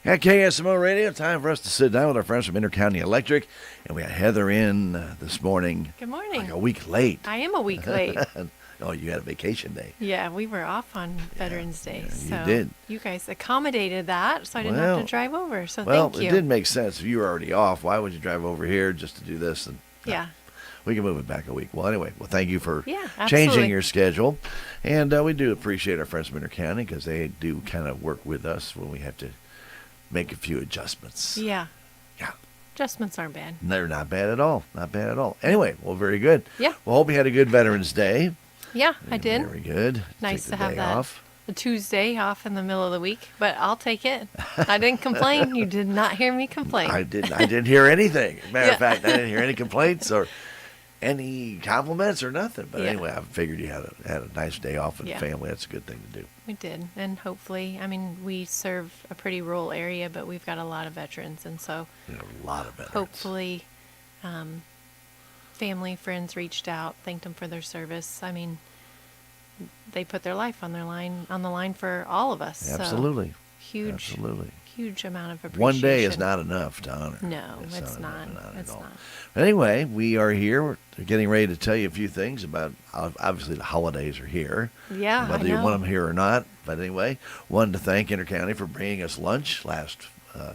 At KSMO Radio, time for us to sit down with our friends from Intercounty Electric. And we had Heather in this morning. Good morning. Like a week late. I am a week late. Oh, you had a vacation day. Yeah, we were off on Veterans Day. Yeah, so you did. You guys accommodated that, so I didn't have to drive over. So well, thank you. It did make sense. If you were already off, why would you drive over here just to do this? And yeah. We can move it back a week. Well, anyway, thank you for absolutely. changing your schedule. And we do appreciate our friends from Intercounty because they do kind of work with us when we have to make a few adjustments. Yeah. Yeah. Adjustments aren't bad. They're not bad at all. Not bad at all. Anyway, well, very good. Yeah. Well, hope you had a good Veterans Day. Yeah, I did. Very good. Nice Take to the have day that. off. A Tuesday off in the middle of the week, but I'll take it. I didn't complain. You did not hear me complain. I didn't hear anything. Matter Yeah. of fact, I didn't hear any complaints or any compliments or nothing. But Yeah. anyway, I figured you had a nice day off with Yeah. the family. That's a good thing to do. We did, and hopefully, I mean, we serve a pretty rural area, but we've got a lot of veterans, and so A lot of veterans. hopefully, family, friends reached out, thanked them for their service. I mean, they put their life on the line for all of us. Absolutely. So huge, Absolutely. huge amount of appreciation. One day is not enough to honor. No, it's not. at It's all. not. But anyway, we are here. We're getting ready to tell you a few things about, obviously, the holidays are here. Yeah, Whether I you know. want them here or not. But anyway, wanted to thank Intercounty for bringing us lunch last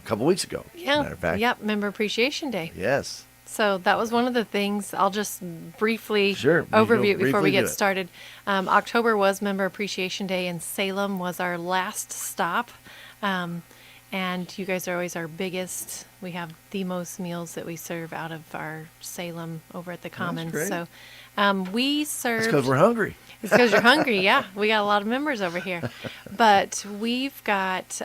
couple weeks ago. Yeah. Matter of fact. Yep. Member Appreciation Day. Yes. So that was one of the things. I'll just briefly Sure, overview it before briefly we do get it. started. October was Member Appreciation Day, and Salem was our last stop. And you guys are always our biggest. We have the most meals that we serve out of our Salem over at the Commons. great. So we serve. That's because we're hungry. It's because you're hungry, yeah. We got a lot of members over here. But we've got,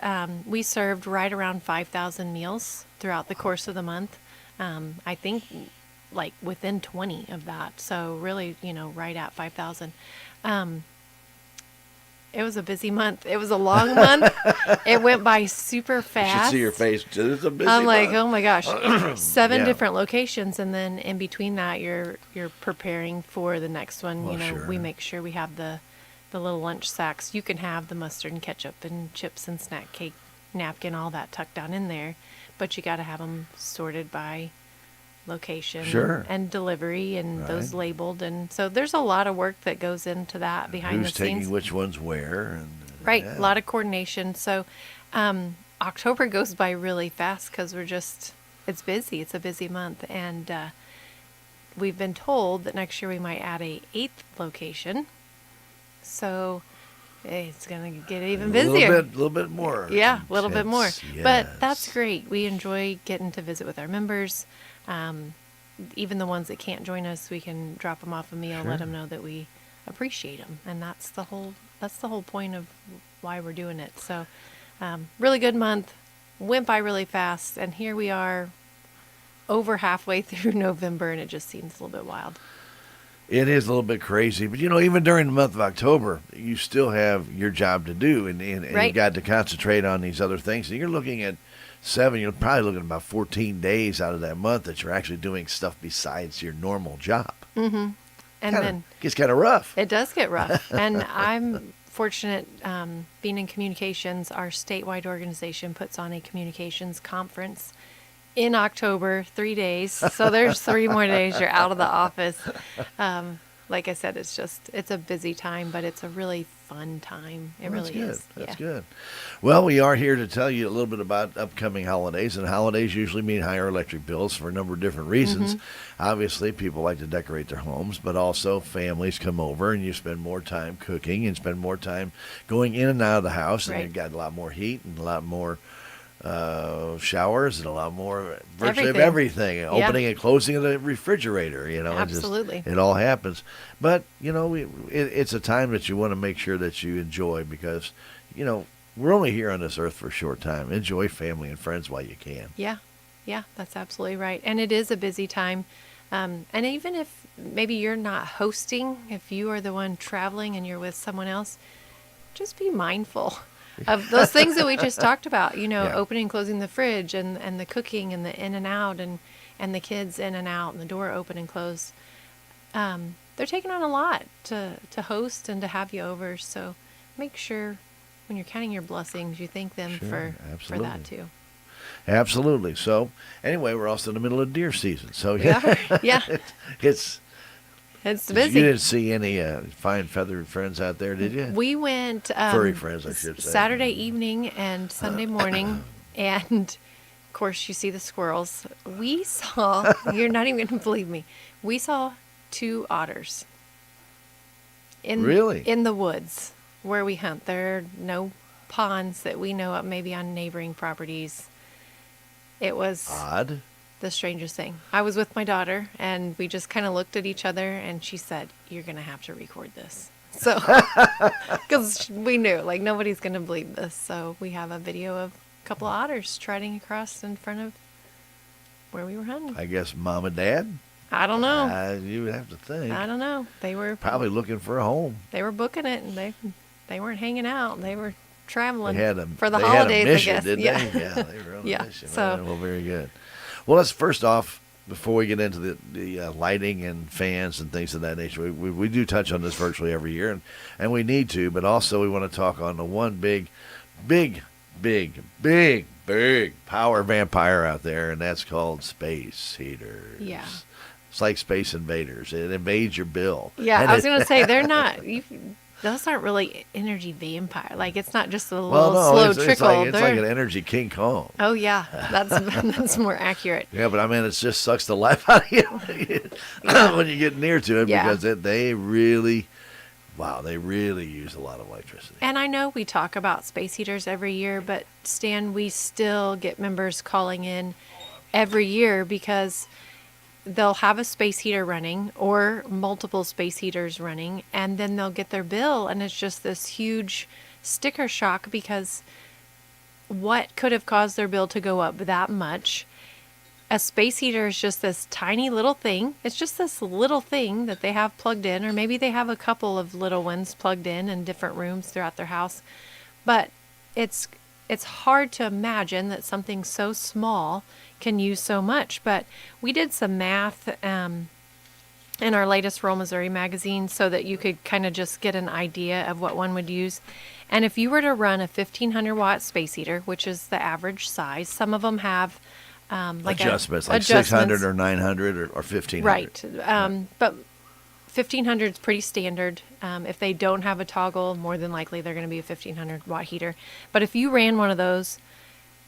we served right around 5,000 meals throughout the course of the month. I think like within 20 of that. So really, right at 5,000. It was a busy month. It was a long month. It went by super You fast. should see your face. It's a busy I'm like, month. oh my gosh, 7 Yeah. different locations, and then in between that, you're preparing for the next one. Well, We sure. make sure we have the little lunch sacks. You can have the mustard and ketchup and chips and snack cake, napkin, all that tucked down in there, but you got to have them sorted by location Sure. and delivery, and those Right. labeled, and so there's a lot of work that goes into that behind Who's the scenes. taking which ones where? And, Right, yeah. a lot of coordination. So October goes by really fast because it's busy. It's a busy month. And we've been told that next year we might add a 8th location. So it's going to get even busier. A little bit more. Yeah, a little bit more. intense, But that's yes. great. We enjoy getting to visit with our members. Even the ones that can't join us, we can drop them off a meal, Sure. let them know that we appreciate them, and that's the whole point of why we're doing it. So, really good month, went by really fast, and here we are, over halfway through November, and it just seems a little bit wild. It is a little bit crazy, but even during the month of October, you still have your job to do, and Right. you've got to concentrate on these other things. And you're looking at you're probably looking at about 14 days out of that month that you're actually doing stuff besides your normal job. And then Gets kind of rough. it does get rough. And I'm fortunate, being in communications, our statewide organization puts on a communications conference in October, 3 days. So there's 3 more days you're out of the office. Like I said, it's a busy time, but it's a really fun time. It Well, really is. That's Yeah. good. Well, we are here to tell you a little bit about upcoming holidays, and holidays usually mean higher electric bills for a number of different reasons. Obviously, people like to decorate their homes, but also families come over and you spend more time cooking and spend more time going in and out of the house, and Right. you've got a lot more heat and a lot more showers and a lot more virtually Everything. everything. Opening and closing of the refrigerator, Absolutely. it all happens. But it's a time that you want to make sure that you enjoy because we're only here on this earth for a short time. Enjoy family and friends while you can. Yeah, that's absolutely right. And it is a busy time. And even if maybe you're not hosting, if you are the one traveling and you're with someone else, just be mindful of those things that we just talked about, Yeah. opening and closing the fridge and the cooking and the in and out and the kids in and out and the door open and close. They're taking on a lot to host and to have you over. So make sure when you're counting your blessings, you thank them Sure, for that too. Absolutely. So, anyway, we're also in the middle of deer season. So, We are. Yeah. it's It's You busy. didn't see any fine feathered friends out there, did you? We went Furry friends, I should say. Saturday evening and Sunday morning, and of course you see the squirrels. We saw. You're not even going to believe me. We saw 2 otters. Really? In the woods where we hunt. There are no ponds that we know of. Maybe on neighboring properties. It was Odd. the strangest thing. I was with my daughter, and we just kind of looked at each other, and she said, "You're going to have to record this." So, because we knew, like, nobody's going to believe this. So we have a video of a couple of otters trotting across in front of where we were hunting. I guess mom and dad? I don't know. You would have to think. I don't know. They were Probably looking for a home. They were booking it, and they weren't hanging out. They were traveling They had for the they holidays, had a mission, I guess. didn't Yeah. they? Yeah, they were on Yeah, a mission. so- Well, very good. Well, let's first off, before we get into the lighting and fans and things of that nature, we do touch on this virtually every year, and we need to, but also we want to talk on the one big power vampire out there, and that's called space heaters. Yeah. It's like Space Invaders. It invades your bill. Yeah, And I was it- going to say, they're not. Those aren't really energy vampire. Like, it's not just a little well, no, slow it's trickle. like They're- an energy King Kong. Oh yeah, that's more accurate. Yeah, but I mean, it just sucks the life out of you when you get near to it, Yeah. because they really use a lot of electricity. And I know we talk about space heaters every year, but Stan, we still get members calling in every year because they'll have a space heater running or multiple space heaters running, and then they'll get their bill, and it's just this huge sticker shock because what could have caused their bill to go up that much? A space heater is just this tiny little thing. It's just this little thing that they have plugged in, or maybe they have a couple of little ones plugged in different rooms throughout their house. But it's hard to imagine that something so small can use so much. But we did some math in our latest Rural Missouri magazine so that you could kind of just get an idea of what one would use. And if you were to run a 1,500 watt space heater, which is the average size, some of them have like adjustments, like adjustments. 600 or 900 or 1,500. Right. But 1,500 is pretty standard. If they don't have a toggle, more than likely they're going to be a 1,500 watt heater. But if you ran one of those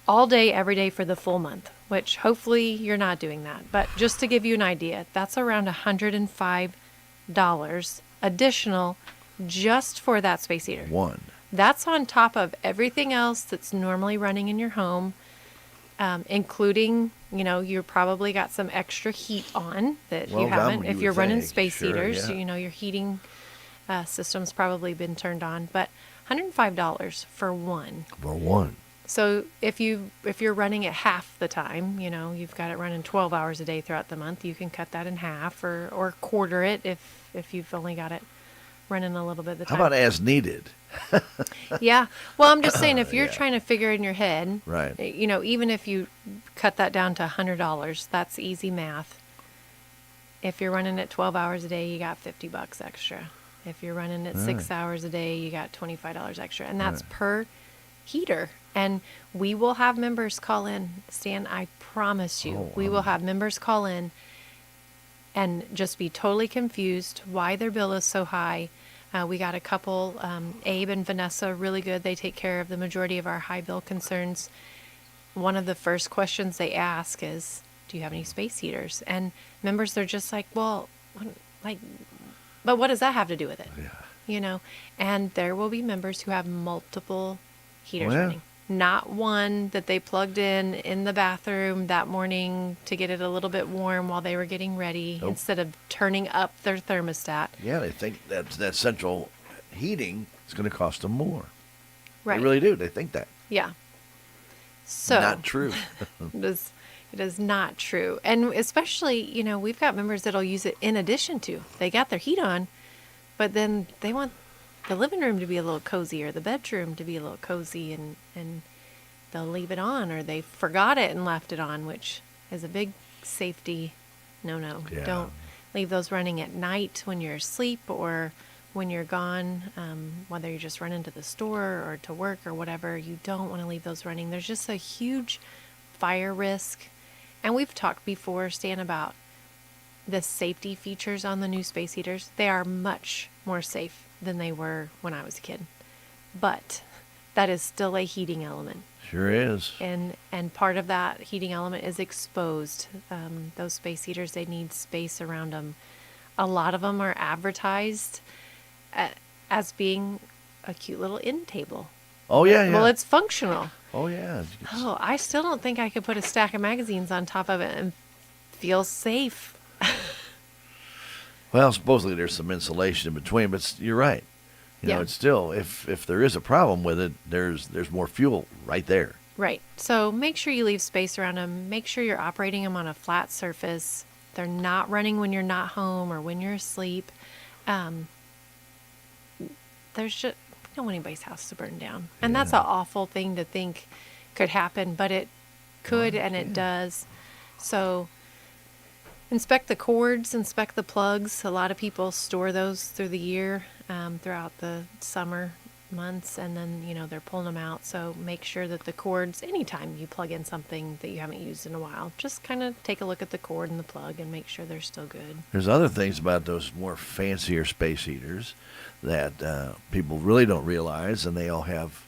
all day, every day for the full month, which hopefully you're not doing that, but just to give you an idea, that's around $105 additional just for that space heater. One. That's on top of everything else that's normally running in your home, including, you've probably got some extra heat on that Well, you haven't. you If would you're running think. space Sure, heaters, yeah. your heating system's probably been turned on. But $105 for one. For one. So if you're running it half the time, you've got it running 12 hours a day throughout the month, you can cut that in half or quarter it if you've only got it running a little bit of the How time. about as needed? Yeah. Well, I'm just saying, if you're Yeah. trying to figure in your head, Right. even if you cut that down to $100, that's easy math. If you're running it 12 hours a day, you got $50 extra. If you're running it 6 hours a day, you got $25 extra. And that's per heater. And we will have members call in. Stan, I promise you, we will have members call in and just be totally confused why their bill is so high. We got a couple, Abe and Vanessa, really good. They take care of the majority of our high bill concerns. One of the first questions they ask is, do you have any space heaters? And members, they're just like, well, but what does that have to do with it? Yeah. And there will be members who have multiple heaters Well. running. Not one that they plugged in the bathroom that morning to get it a little bit warm while they were getting ready, Nope. instead of turning up their thermostat. Yeah, they think that central heating is going to cost them more. Right. They really do. They think that. Yeah. So Not true. it is not true. And especially, we've got members that'll use it in addition to. They got their heat on, but then they want the living room to be a little cozy or the bedroom to be a little cozy, and they'll leave it on, or they forgot it and left it on, which is a big safety no. Yeah. Don't leave those running at night when you're asleep or when you're gone, whether you're just running to the store or to work or whatever, you don't want to leave those running. There's just a huge fire risk. And we've talked before, Stan, about the safety features on the new space heaters. They are much more safe than they were when I was a kid. But that is still a heating element. Sure is. And part of that heating element is exposed. Those space heaters, they need space around them. A lot of them are advertised as being a cute little end table. Oh, yeah. Well, it's functional. Oh, yeah. Oh, I still don't think I could put a stack of magazines on top of it and feel safe. Well, supposedly there's some insulation in between, but you're right. You know, it's still, if there is a problem with it, there's more fuel right there. Right. So make sure you leave space around them. Make sure you're operating them on a flat surface. They're not running when you're not home or when you're asleep. There's just, we don't want anybody's house to burn down. And that's an awful thing to think could happen, but it could and it does. So inspect the cords, inspect the plugs. A lot of people store those through the year, throughout the summer months, and then, they're pulling them out. So make sure that the cords, anytime you plug in something that you haven't used in a while, just kind of take a look at the cord and the plug and make sure they're still good. There's other things about those more fancier space heaters that people really don't realize, and they all have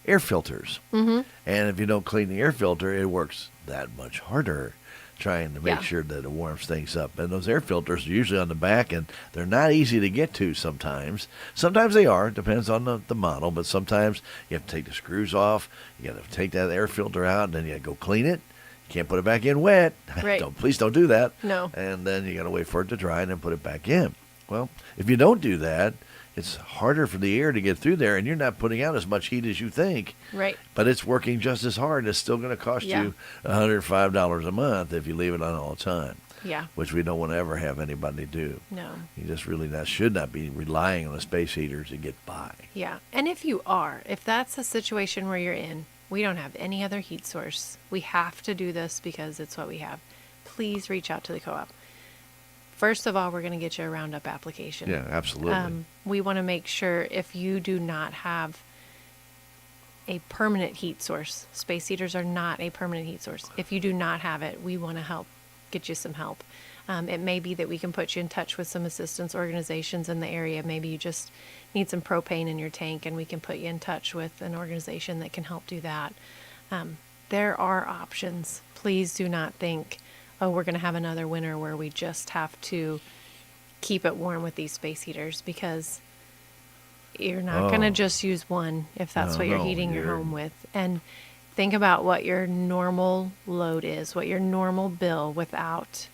air filters. Mm-hmm. And if you don't clean the air filter, it works that much harder trying to make sure that it warms things up. And those air filters are usually on the back, and they're not easy to get to sometimes. Sometimes they are, depends on the model, but sometimes you have to take the screws off, you got to take that air filter out, and then you got to go clean it. You can't put it back in wet. Right. Please don't do that. No. And then you got to wait for it to dry and then put it back in. Well, if you don't do that, it's harder for the air to get through there, and you're not putting out as much heat as you think. Right. But it's working just as hard. It's still going to cost you $105 a month if you leave it on all the time. Yeah. Which we don't want to ever have anybody do. No. You just really should not be relying on a space heater to get by. Yeah. And if that's a situation where you're in, we don't have any other heat source, we have to do this because it's what we have, please reach out to the co-op. First of all, we're going to get you a Roundup application. Yeah, absolutely. We want to make sure if you do not have a permanent heat source, space heaters are not a permanent heat source. If you do not have it, we want to help get you some help. It may be that we can put you in touch with some assistance organizations in the area. Maybe you just need some propane in your tank, and we can put you in touch with an organization that can help do that. There are options. Please do not think, oh, we're going to have another winter where we just have to keep it warm with these space heaters, because you're not going to just use one if that's what you're heating your home with. And think about what your normal load is, what your normal bill without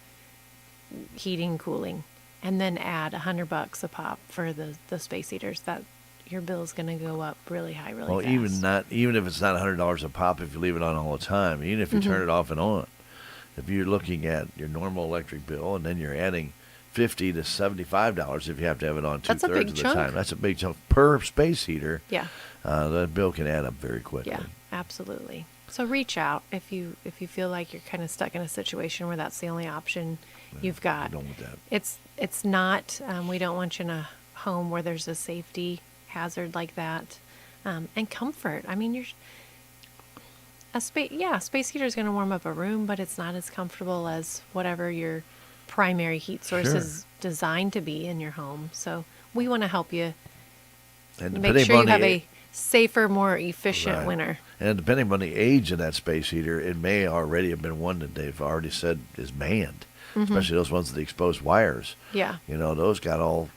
heating, cooling, and then add $100 a pop for the space heaters. That your bill is going to go up really high, really fast. Even if it's not $100 a pop, if you leave it on all the time, even if you turn it off and on. If you're looking at your normal electric bill and then you're adding $50 to $75 if you have to have it on That's a two-thirds big of the chunk. time. That's a big chunk per space heater. Yeah. That bill can add up very quickly. Yeah, absolutely. So reach out if you feel like you're kind of stuck in a situation where that's the only option you've got. We don't want that. It's not. We don't want you in a home where there's a safety hazard like that, and comfort. I mean, space heater is going to warm up a room, but it's not as comfortable as whatever your primary heat source is designed to be in your home. So we want to help you And make sure you have a safer, more efficient winter. And depending on the age of that space heater, it may already have been one that they've already said is banned, especially those ones with the exposed wires. Yeah. Those got all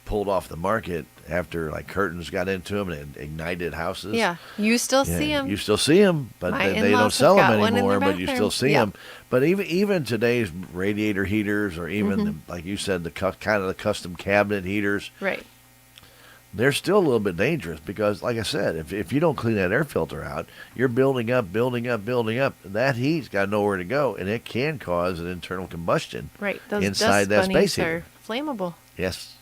pulled off the market after curtains got into them and ignited houses. Yeah, you still see them. You still see them, but they don't sell them anymore. But you still see them. But even today's radiator heaters, or even like you said, the kind of the custom cabinet heaters, right? They're still a little bit dangerous because, like I said, if you don't clean that air filter out, you're building up. That heat's got nowhere to go, and it can cause an internal combustion. Right, those inside that space heater are flammable. Yes.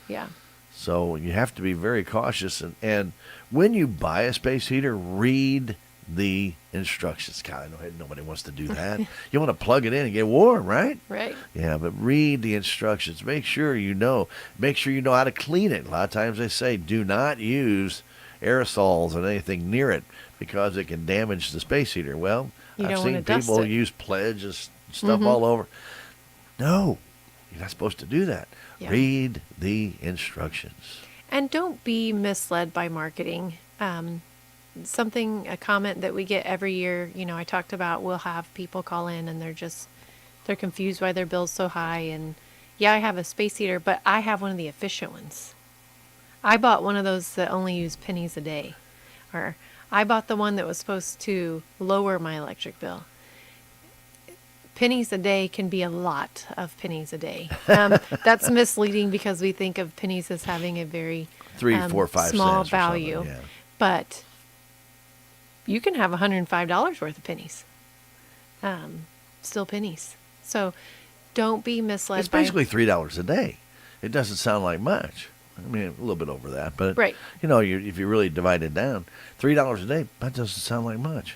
Yeah. So you have to be very cautious. And when you buy a space heater, read the instructions. God, I know nobody wants to do that. You want to plug it in and get warm, right? Right. Yeah, but read the instructions. Make sure you know. Make sure you know how to clean it. A lot of times they say do not use aerosols and anything near it because it can damage the space heater. Well, You I've don't wanna seen dust people it. use Pledge and stuff all over. No, you're not supposed to do that. Yeah. Read the instructions. And don't be misled by marketing. A comment that we get every year, I talked about, we'll have people call in and they're confused why their bill's so high. And yeah, I have a space heater, but I have one of the efficient ones. I bought one of those that only use pennies a day. Or I bought the one that was supposed to lower my electric bill. Pennies a day can be a lot of pennies a day. That's misleading because we think of pennies as having a very 3, 4, 5 small cents or value. something, yeah. But you can have $105 worth of pennies. Still pennies. So don't be misled It's by... basically $3 a day. It doesn't sound like much. I mean, a little bit over that, but Right. if you really divide it down, $3 a day, that doesn't sound like much.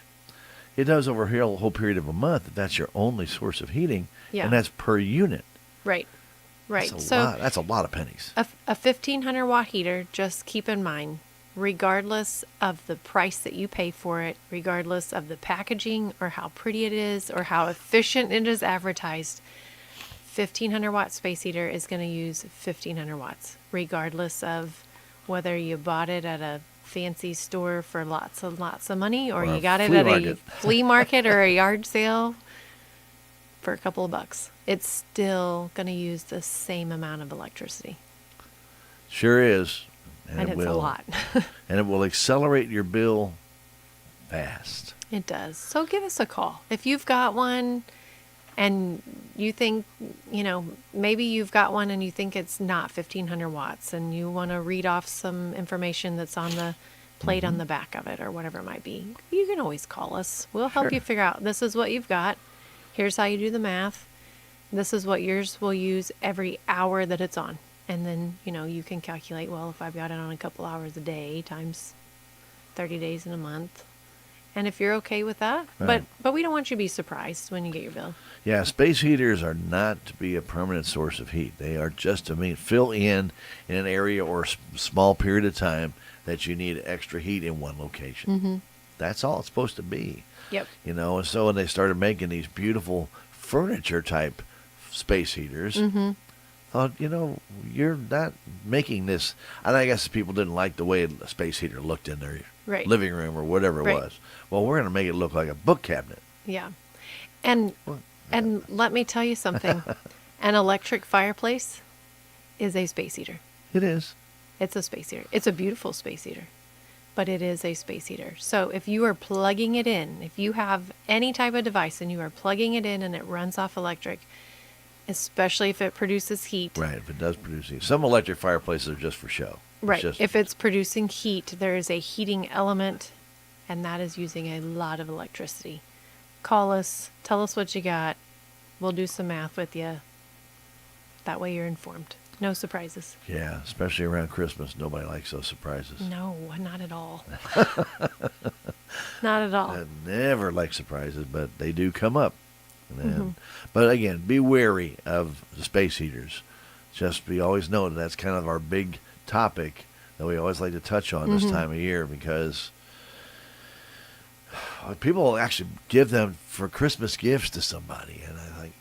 It does over a whole period of a month if that's your only source of heating, Yeah. and that's per unit. Right. Right. That's a lot of pennies. A 1,500 watt heater, just keep in mind, regardless of the price that you pay for it, regardless of the packaging or how pretty it is or how efficient it is advertised, 1,500 watt space heater is going to use 1,500 watts, regardless of whether you bought it at a fancy store for lots of money or Or you a got it flea at a market. flea market or a yard sale for a couple of bucks. It's still going to use the same amount of electricity. Sure is. And it's a lot. And it will accelerate your bill fast. It does. So give us a call. If you've got one and you think, maybe you've got one and you think it's not 1,500 watts and you want to read off some information that's on the plate on the back of it or whatever it might be, you can always call us. We'll help Sure. you figure out this is what you've got. Here's how you do the math. This is what yours will use every hour that it's on. And then, you can calculate, well, if I've got it on a couple hours a day times 30 days in a month. And if you're okay with that, Right. but we don't want you to be surprised when you get your bill. Yeah, space heaters are not to be a permanent source of heat. They are just to fill in an area or a small period of time that you need extra heat in one location. Mm-hmm. That's all it's supposed to be. Yep. And so when they started making these beautiful furniture type space heaters, thought, you're not making this. And I guess people didn't like the way a space heater looked in their Right. living room or whatever it Right. was. Well, we're going to make it look like a book cabinet. Yeah. And let me tell you something. An electric fireplace is a space heater. It is. It's a space heater. It's a beautiful space heater, but it is a space heater. So if you are plugging it in, if you have any type of device and you are plugging it in and it runs off electric, especially if it produces heat. Right, if it does produce heat. Some electric fireplaces are just for show. It's Right. just- If it's producing heat, there is a heating element, and that is using a lot of electricity. Call us. Tell us what you got. We'll do some math with you. That way you're informed. No surprises. Yeah, especially around Christmas. Nobody likes those surprises. No, not at all. Not at all. I never like surprises, but they do come up. But again, be wary of the space heaters. We always know that's kind of our big topic that we always like to touch on this time of year because people actually give them for Christmas gifts to somebody. And I think,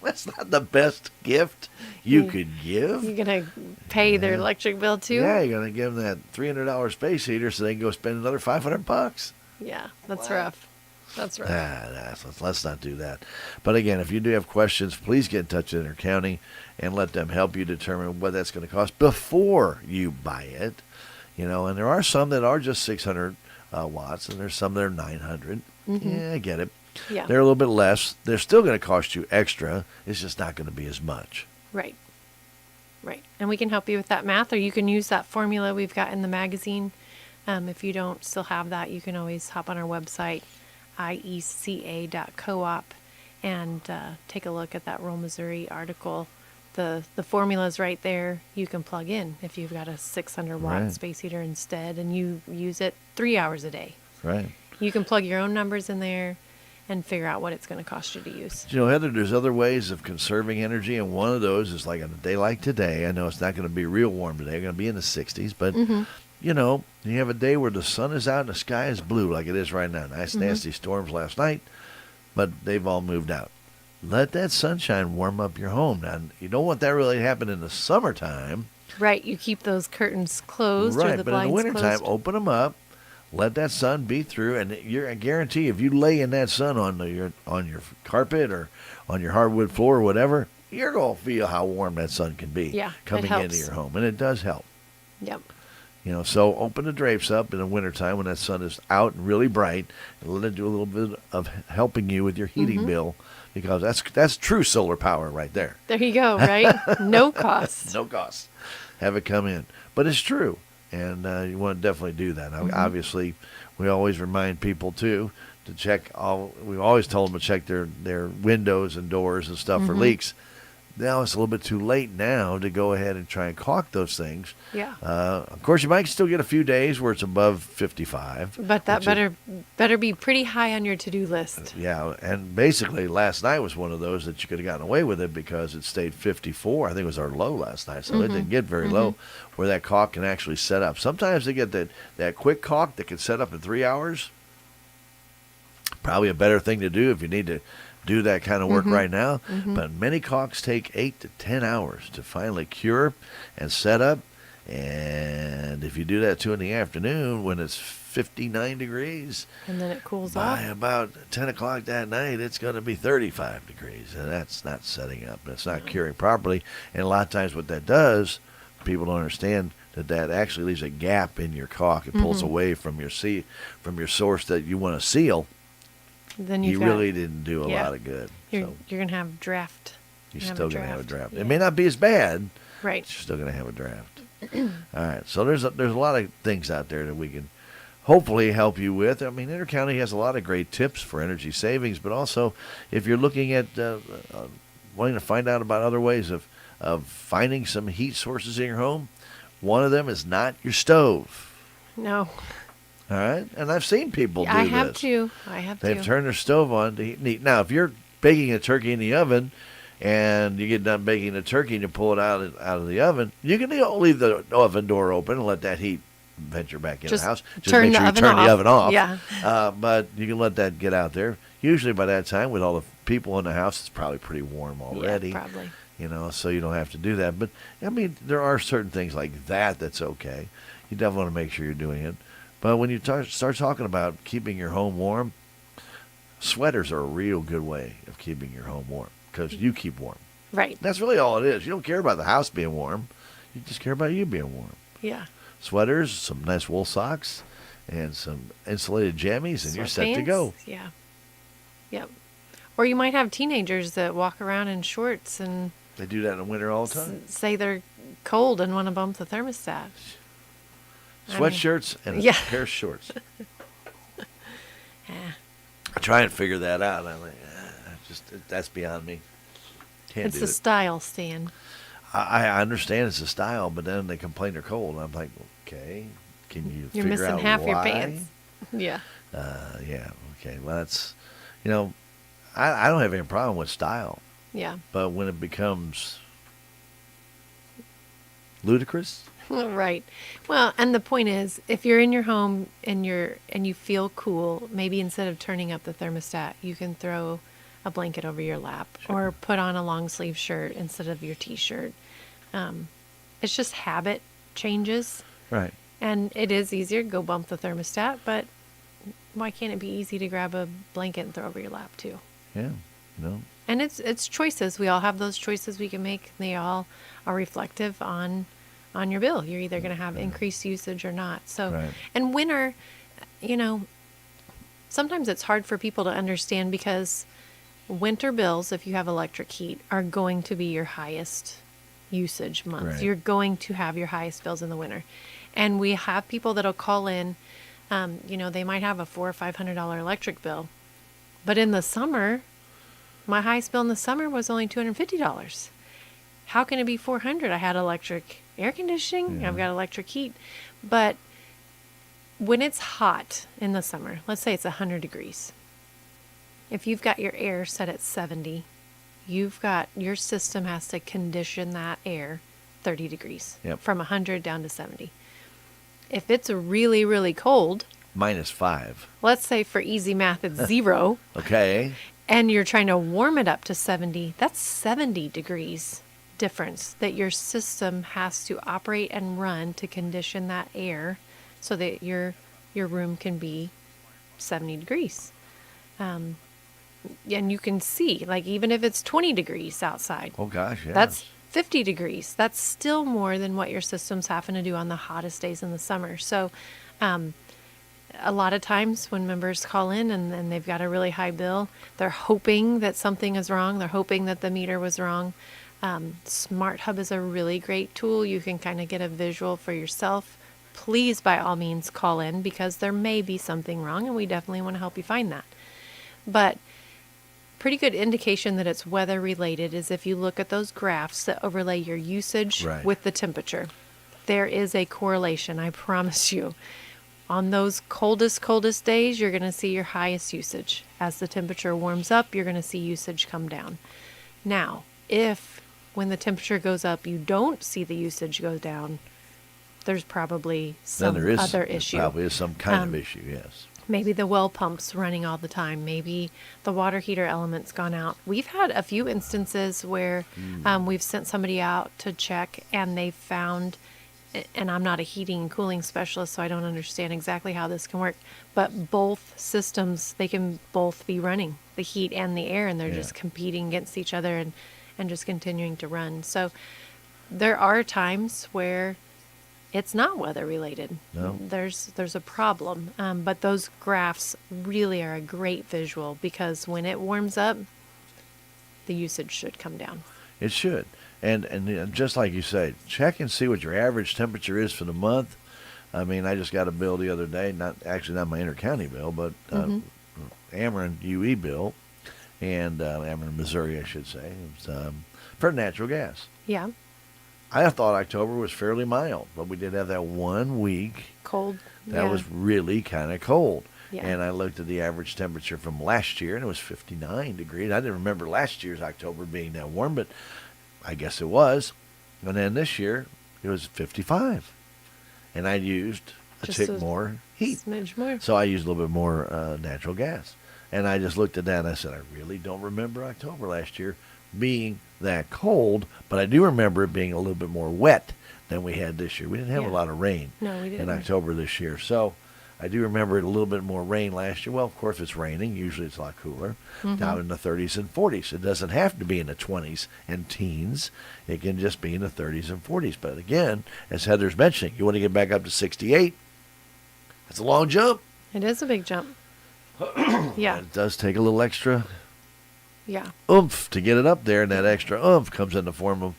that's not the best gift you could give. You're going to pay their electric bill too? Yeah, you're going to give them that $300 space heater so they can go spend another $500. Yeah, that's rough. That's rough. Let's not do that. But again, if you do have questions, please get in touch with Intercounty and let them help you determine what that's going to cost before you buy it. And there are some that are just 600 watts, and there's some that are 900. Yeah, I get it. Yeah. They're a little bit less. They're still going to cost you extra. It's just not going to be as much. Right. Right. And we can help you with that math, or you can use that formula we've got in the magazine. If you don't still have that, you can always hop on our website, ieca.coop, and take a look at that Rural Missouri article. The formula's right there. You can plug in if you've got a 600 watt Right. space heater instead, and you use it 3 hours a day. Right. You can plug your own numbers in there and figure out what it's going to cost you to use. You know, Heather, there's other ways of conserving energy, and one of those is like on a day like today. I know it's not going to be real warm today. It's going to be in the 60s, but, you know, you have a day where the sun is out and the sky is blue like it is right now. Nice, nasty storms last night, but they've all moved out. Let that sunshine warm up your home. Now, you don't want that really to happen in the summertime. Right. You keep those curtains closed or Right, the but in the blinds wintertime, closed. open them up. Let that sun beat through, and I guarantee if you lay in that sun on your carpet or on your hardwood floor or whatever, you're gonna feel how warm that sun can be Yeah, it coming helps. into your home, and it does help. Yep. You know, so open the drapes up in the wintertime when that sun is out and really bright, and let it do a little bit of helping you with your heating bill, because that's true solar power right there. There you go, right? No cost. No cost. Have it come in. But it's true. And you want to definitely do that. Now, obviously, we always remind people, too, to check we've always told them to check their windows and doors and stuff for leaks. Now it's a little bit too late now to go ahead and try and caulk those things. Yeah. Of course, you might still get a few days where it's above 55. But that which is- better be pretty high on your to-do list. Yeah, and basically last night was one of those that you could have gotten away with it because it stayed 54. I think it was our low last night, so it didn't get very low where that caulk can actually set up. Sometimes they get that quick caulk that can set up in 3 hours. Probably a better thing to do if you need to do that kind of work right now. But many caulks take 8 to 10 hours to finally cure and set up. And if you do that 2 in the afternoon when it's 59 degrees, And then it cools by off. about 10 o'clock that night, it's going to be 35 degrees. And that's not setting up. That's not curing properly. And a lot of times what that does, people don't understand that actually leaves a gap in your caulk. It pulls away from your source that you want to seal. Then You you've got, really didn't do a yeah. lot of good. You're So going to have draft. you're have still going to have a draft. Yeah. It may not be as bad, Right. but you're still going to have a draft. All right. So there's a lot of things out there that we can hopefully help you with. I mean, Intercounty has a lot of great tips for energy savings, but also if you're looking at wanting to find out about other ways of finding some heat sources in your home, one of them is not your stove. No. All right, and I've seen people do I this. have to. They've turned their stove on to heat and eat. Now, if you're baking a turkey in the oven and you get done baking the turkey and you pull it out of the oven, you can leave the oven door open and let that heat venture back in Just the house. Just turn make the sure you oven turn the off. oven off. Yeah. But you can let that get out there. Usually by that time, with all the people in the house, it's probably pretty warm already. Yeah, probably. You know, so you don't have to do that. But, I mean, there are certain things like that's okay. You definitely want to make sure you're doing it. But when you start talking about keeping your home warm, sweaters are a real good way of keeping your home warm because you keep warm. Right. That's really all it is. You don't care about the house being warm. You just care about you being warm. Yeah. Sweaters, some nice wool socks, and some insulated jammies, and you're set to go. Sweatpants, yeah. Yep. Or you might have teenagers that walk around in shorts and They do that in the winter all the time. say they're cold and want to bump the thermostat. Sweatshirts and a yeah. pair of shorts. Yeah. I try and figure that out. I'm like, that's beyond me. Can't It's do the it. style, Stan. I understand it's a style, but then they complain they're cold. I'm like, okay, can you You're figure missing out half why? your pants. Yeah. Yeah, okay. Well, that's, I don't have any problem with style, Yeah. but when it becomes ludicrous, Right. Well, and the point is, if you're in your home and you feel cool, maybe instead of turning up the thermostat, you can throw a blanket over your lap or put on a long sleeve shirt instead of your t-shirt. It's just habit changes, right? and it is easier to go bump the thermostat, but why can't it be easy to grab a blanket and throw over your lap too? Yeah, no, And it's choices. We all have those choices we can make. They all are reflective on your bill. You're either going to have increased usage or not. So, Right. and winter, sometimes it's hard for people to understand because winter bills, if you have electric heat, are going to be your highest usage months. Right. You're going to have your highest bills in the winter. And we have people that'll call in, they might have a $400 or $500 electric bill, but in the summer, my highest bill in the summer was only $250. How can it be $400? I had electric air conditioning. Yeah. I've got electric heat, but when it's hot in the summer, let's say it's 100 degrees. If you've got your air set at 70, your system has to condition that air 30 degrees Yep. from 100 down to 70. If it's really, really cold, -5. let's say for easy math it's 0, Okay. and you're trying to warm it up to 70, that's 70 degrees difference that your system has to operate and run to condition that air so that your room can be 70 degrees. And you can see, like, even if it's 20 degrees outside, Oh gosh, yeah. that's 50 degrees. That's still more than what your system's having to do on the hottest days in the summer. So a lot of times when members call in and they've got a really high bill, they're hoping that something is wrong. They're hoping that the meter was wrong. Smart Hub is a really great tool. You can kind of get a visual for yourself. Please, by all means, call in because there may be something wrong, and we definitely want to help you find that. But pretty good indication that it's weather related is if you look at those graphs that overlay your usage Right. with the temperature. There is a correlation, I promise you. On those coldest days, you're going to see your highest usage. As the temperature warms up, you're going to see usage come down. Now, if when the temperature goes up, you don't see the usage go down, there's probably some Then there is other there issue. probably is some kind of issue, yes. Maybe the well pump's running all the time. Maybe the water heater element's gone out. We've had a few instances where we've sent somebody out to check and they found, and I'm not a heating and cooling specialist, so I don't understand exactly how this can work, but both systems, they can both be running, the heat and the air, and they're Yeah. just competing against each other and just continuing to run. So there are times where it's not weather related. No. There's a problem. But those graphs really are a great visual because when it warms up, the usage should come down. It should. And just like you say, check and see what your average temperature is for the month. I mean, I just got a bill the other day, not my intercounty bill, but Ameren UE bill, and Ameren, Missouri, I should say, it was, for natural gas. Yeah. I thought October was fairly mild, but we did have that 1 week Cold. that yeah. was really kind of cold. Yeah. And I looked at the average temperature from last year, and it was 59 degrees. I didn't remember last year's October being that warm, but I guess it was. And then this year, it was 55. And I used a Just tick a more heat. Smidge more. So I used a little bit more natural gas. And I just looked at that and I said, I really don't remember October last year being that cold, but I do remember it being a little bit more wet than we had this year. We didn't have Yeah. a lot of rain No, we in didn't. October this year. So I do remember it a little bit more rain last year. Well, of course, if it's raining, usually it's a lot cooler, down in the 30s and 40s. It doesn't have to be in the 20s and teens. It can just be in the 30s and 40s. But again, as Heather's mentioning, you want to get back up to 68. That's a long jump. It is a big jump. Yeah. It does take a little extra Yeah. oomph to get it up there, and that extra oomph comes in the form of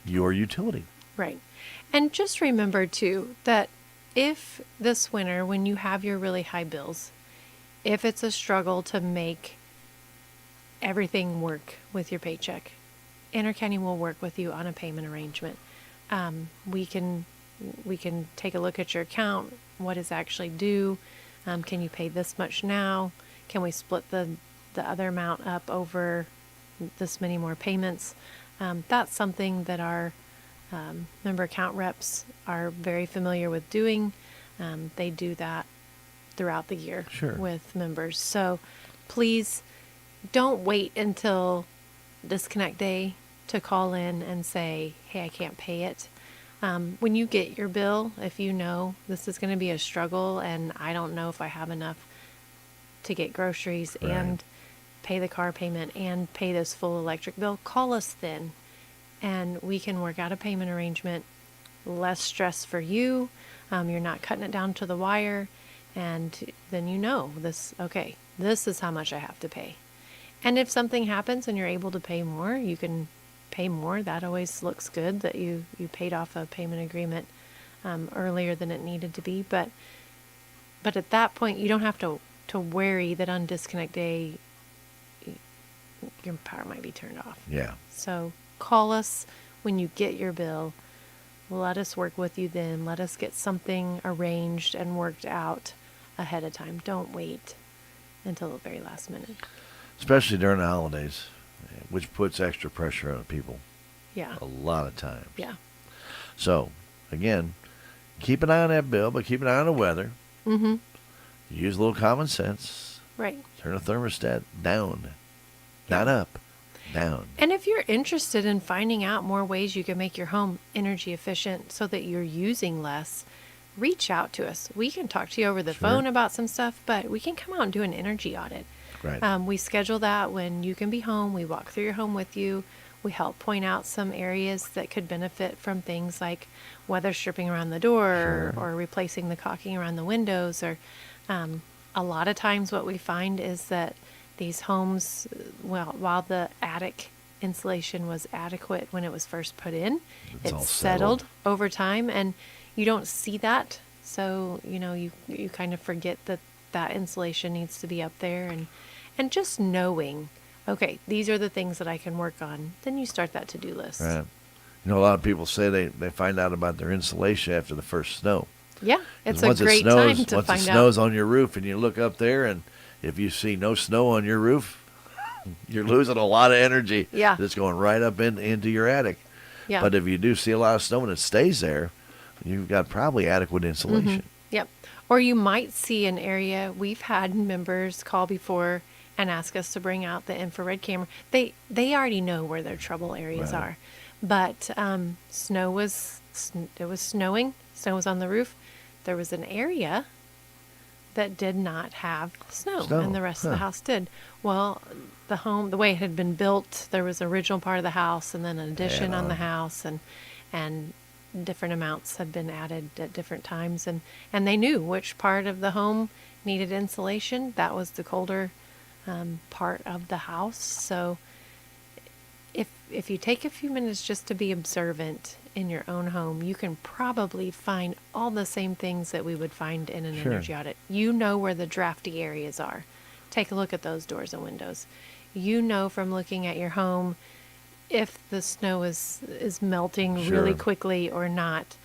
your utility. Right. And just remember, too, that if this winter, when you have your really high bills, if it's a struggle to make everything work with your paycheck, Intercounty will work with you on a payment arrangement. We can take a look at your account, what is actually due. Can you pay this much now? Can we split the other amount up over this many more payments? That's something that our member account reps are very familiar with doing. They do that throughout the year Sure. with members. So please don't wait until disconnect day to call in and say, hey, I can't pay it. When you get your bill, if you know this is going to be a struggle and I don't know if I have enough to get groceries Right. and pay the car payment and pay this full electric bill, call us then. And we can work out a payment arrangement, less stress for you. You're not cutting it down to the wire. And then you know this is how much I have to pay. And if something happens and you're able to pay more, you can pay more. That always looks good that you paid off a payment agreement earlier than it needed to be. But at that point, you don't have to worry that on disconnect day, your power might be turned off. Yeah. So call us when you get your bill. let us work with you then. Let us get something arranged and worked out ahead of time. Don't wait until the very last minute. Especially during the holidays, which puts extra pressure on people Yeah. a lot of times. Yeah. So, again, keep an eye on that bill, but keep an eye on the weather. Mm-hmm. Use a little common sense. Right. Turn the thermostat down, not up, down. And if you're interested in finding out more ways you can make your home energy efficient so that you're using less, reach out to us. We can talk to you over the Sure. phone about some stuff, but we can come out and do an energy audit. Right. We schedule that when you can be home. We walk through your home with you. We help point out some areas that could benefit from things like weather stripping around the door Sure. or replacing the caulking around the windows. Or a lot of times what we find is that these homes, well, while the attic insulation was adequate when it was first put in, It's all it's settled. settled over time, and you don't see that. So, you kind of forget that that insulation needs to be up there, and just knowing, okay, these are the things that I can work on, then you start that to-do list. Right. A lot of people say they find out about their insulation after the first snow. Yeah, 'Cause it's a once it great snows, time to once find it out. snows on your roof and you look up there, and if you see no snow on your roof, you're losing a lot of energy. Yeah. That's going right up into your attic. Yeah. But if you do see a lot of snow and it stays there, you've got probably adequate insulation. Yep. Or you might see an area. We've had members call before and ask us to bring out the infrared camera. They already know where their trouble areas Right. are, but it was snowing. Snow was on the roof. There was an area that did not have snow, Snow, and the rest of the huh. house did. Well, the way it had been built, there was an original part of the house and then an addition on the Add-on. house, and different amounts had been added at different times, and they knew which part of the home needed insulation. That was the colder part of the house. So if you take a few minutes just to be observant in your own home, you can probably find all the same things that we would find in an Sure. energy audit. You know where the drafty areas are. Take a look at those doors and windows. You know from looking at your home if the snow is melting really Sure. quickly or not.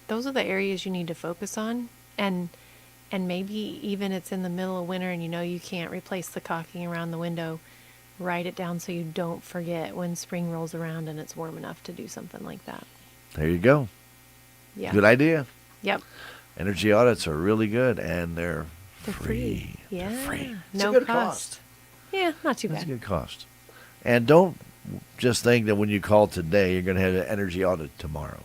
Those are the areas you need to focus on, and maybe even it's in the middle of winter and you can't replace the caulking around the window. Write it down so you don't forget when spring rolls around and it's warm enough to do something like that. There you go. Yeah. Good idea. Yep. Energy audits are really good, and they're They're free. free. Yeah. They're free. It's No a good cost. Yeah, not too That's a bad. good cost. And don't just think that when you call today, you're going to have an energy audit tomorrow.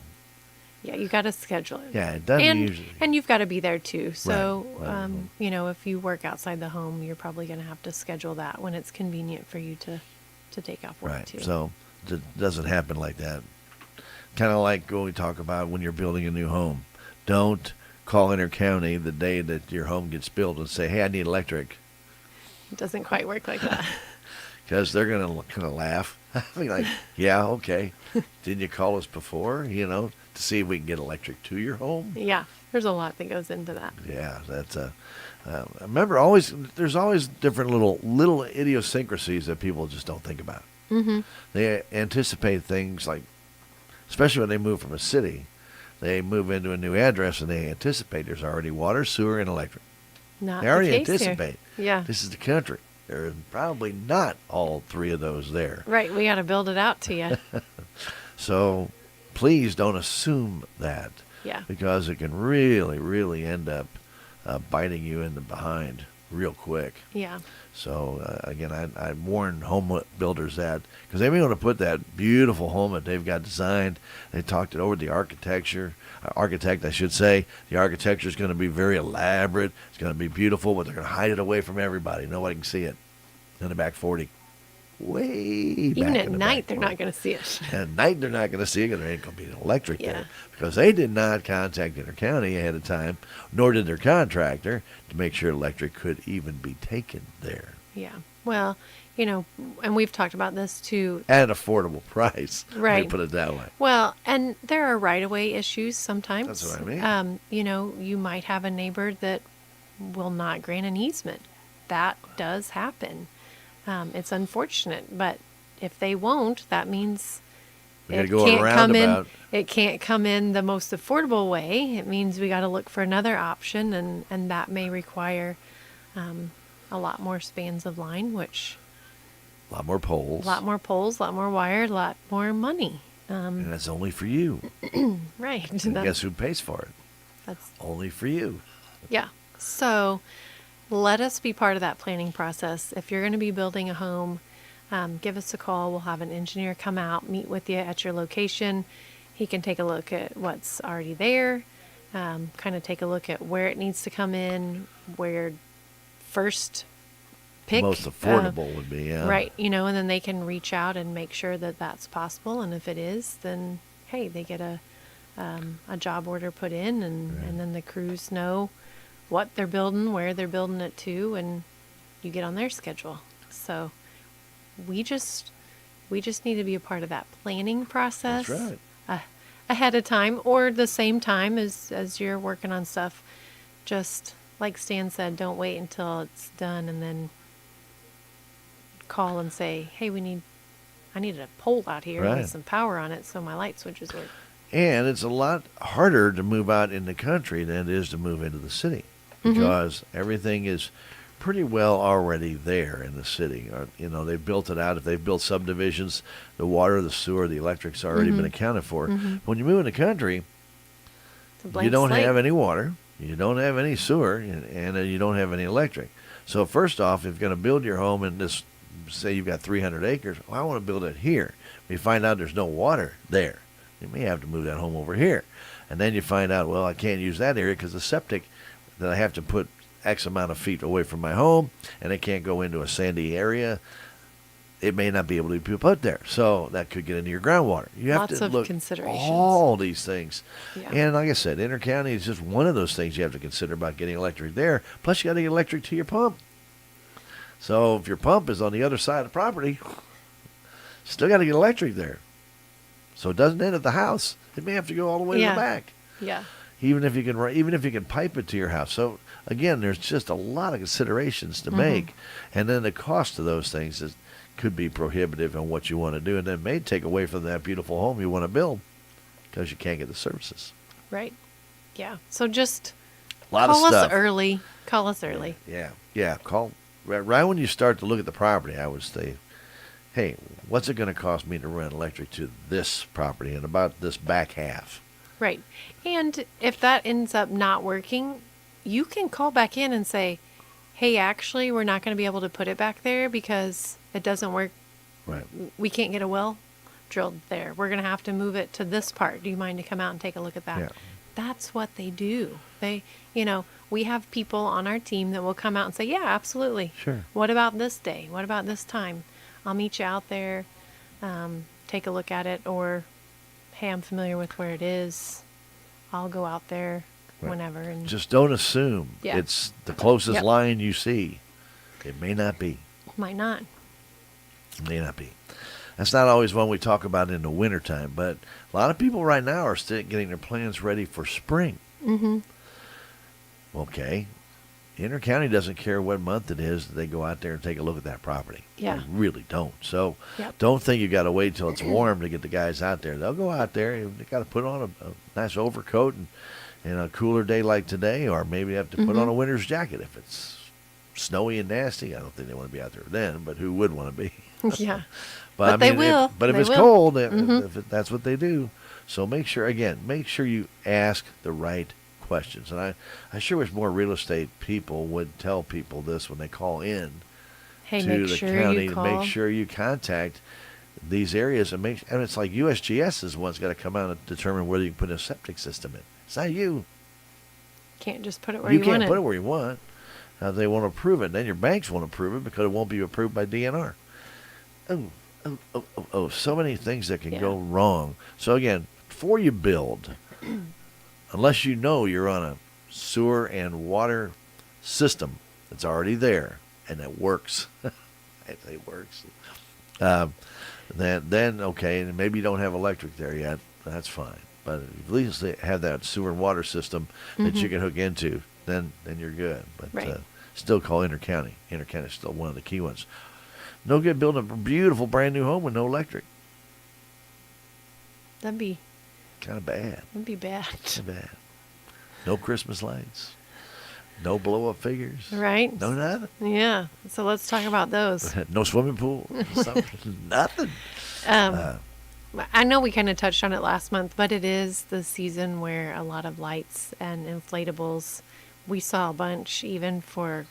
Yeah, you got to schedule it. Yeah, it doesn't and usually. and you've got to be there too. So, Right. if you work outside the home, you're probably going to have to schedule that when it's convenient for you to take off work Right. too. So it doesn't happen like that. Kind of like when we talk about when you're building a new home. Don't call Intercounty the day that your home gets built and say, hey, I need electric. It doesn't quite work like that. Because they're going to kind of laugh. Be like, yeah, okay. Didn't you call us before, to see if we can get electric to your home? Yeah, there's a lot that goes into that. Yeah, that's remember, there's always different little idiosyncrasies that people just don't think about. Mm-hmm. They anticipate things like, especially when they move from a city, they move into a new address and they anticipate there's already water, sewer, and electric. Not They the already case here. anticipate. Yeah. This is the country. There's probably not all three of those there. Right, we got to build it out to you. So please don't assume that. Yeah. Because it can really, really end up biting you in the behind real quick. Yeah. So, again, I warn home builders that, because they may want to put that beautiful home that they've got designed. They talked it over with the architect, I should say. The architecture is going to be very elaborate. It's going to be beautiful, but they're going to hide it away from everybody. Nobody can see it. In the back 40. Way back Even at in the night, back they're 40. not going to see it. At night, they're not going to see it because there ain't going to be an electric Yeah. there. Because they did not contact Intercounty ahead of time, nor did their contractor, to make sure electric could even be taken there Yeah. Well, and we've talked about this too. at an affordable price. Let me Right. put it that way. Well, and there are right-of-way issues sometimes. That's what I mean. You might have a neighbor that will not grant an easement. That does happen. It's unfortunate, but if they won't, that means We got to go a roundabout. It can't come in the most affordable way. It means we got to look for another option, and that may require a lot more spans of line, which A lot more poles. a lot more wire, a lot more money. And that's only for you. Right. And guess who pays for it? That's Only for you. Yeah. So let us be part of that planning process. If you're going to be building a home, give us a call. We'll have an engineer come out, meet with you at your location. He can take a look at what's already there, kind of take a look at where it needs to come in, where first pick. Most affordable would be, yeah. Right. And then they can reach out and make sure that that's possible. And if it is, then, hey, they get a job order put in, and then the crews know what they're building, where they're building it to, and you get on their schedule. So we just need to be a part of that planning process. That's right. Ahead of time, or the same time as you're working on stuff. Just like Stan said, don't wait until it's done and then call and say, hey, I need a pole out here Right. with some power on it so my light switches work. And it's a lot harder to move out in the country than it is to move into the city, because everything is pretty well already there in the city. They've built it out. If they've built subdivisions, the water, the sewer, the electric's already been accounted for. When you move in the country, It's a blank you don't slate. have any water, you don't have any sewer, and you don't have any electric. So first off, if you're going to build your home in this, say you've got 300 acres, well, I want to build it here. You find out there's no water there. You may have to move that home over here. And then you find out, well, I can't use that area because the septic that I have to put X amount of feet away from my home, and it can't go into a sandy area. It may not be able to be put there. So that could get into your groundwater. You have Lots to of look considerations. all these things. Yeah. And like I said, intercounty is just one of those things you have to consider about getting electric there. Plus, you got to get electric to your pump. So if your pump is on the other side of the property, still got to get electric there. So it doesn't end at the house. It may have to go all the way to Yeah. the back. Yeah. Even if you can pipe it to your house. So again, there's just a lot of considerations to make, and then the cost of those things could be prohibitive on what you want to do, and then may take away from that beautiful home you want to build because you can't get the services. Right. Yeah. So just A lot call of stuff. us early. Call us early. Yeah. Call right when you start to look at the property. I would say, hey, what's it going to cost me to run electric to this property and about this back half? Right. And if that ends up not working, you can call back in and say, hey, actually, we're not going to be able to put it back there because it doesn't work. Right. We can't get a well drilled there. We're going to have to move it to this part. Do you mind to come out and take a look at that? Yeah. That's what they do. We have people on our team that will come out and say, yeah, absolutely. Sure. What about this day? What about this time? I'll meet you out there, take a look at it, or, hey, I'm familiar with where it is. I'll go out there Right. whenever. And Just don't assume Yeah. it's the closest Yep. line you see. It may not be. might not. It may not be. That's not always one we talk about in the wintertime, but a lot of people right now are still getting their plans ready for spring. Mm-hmm. Okay. Intercounty doesn't care what month it is that they go out there and take a look at that property. Yeah. They really don't. So Yep. don't think you got to wait till it's warm to get the guys out there. They'll go out there. They got to put on a nice overcoat and a cooler day like today, or maybe have to put on a winter's jacket if it's snowy and nasty. I don't think they want to be out there then, but who would want to be? Yeah. But, But they will. But if They it's will. cold, that's what they do. So make sure you ask the right questions. And I sure wish more real estate people would tell people this when they call in Hey, to make the sure county you to call. make sure you contact these areas and it's like USGS is the one's got to come out and determine whether you can put a septic system in. It's not you. Can't just put it where you can't want put it where you want. They won't approve it. Then your banks won't approve it because it won't be approved by DNR. Oh, so many things that can Yeah. go wrong. So again, before you build, unless you know you're on a sewer and water system that's already there and that works, it works, then okay, and maybe you don't have electric there yet, that's fine. But at least they have that sewer and water system that you can hook into, then you're good. But Right. still call intercounty. Intercounty is still one of the key ones. No good building a beautiful brand new home with no electric. That'd be Kind of bad. that'd be bad. Kind of bad. No Christmas lights. No blow-up figures. Right? No nothing. Yeah. So let's talk about those. No swimming pool. Nothing. Um, I know we kind of touched on it last month, but it is the season where a lot of lights and inflatables. We saw a bunch even for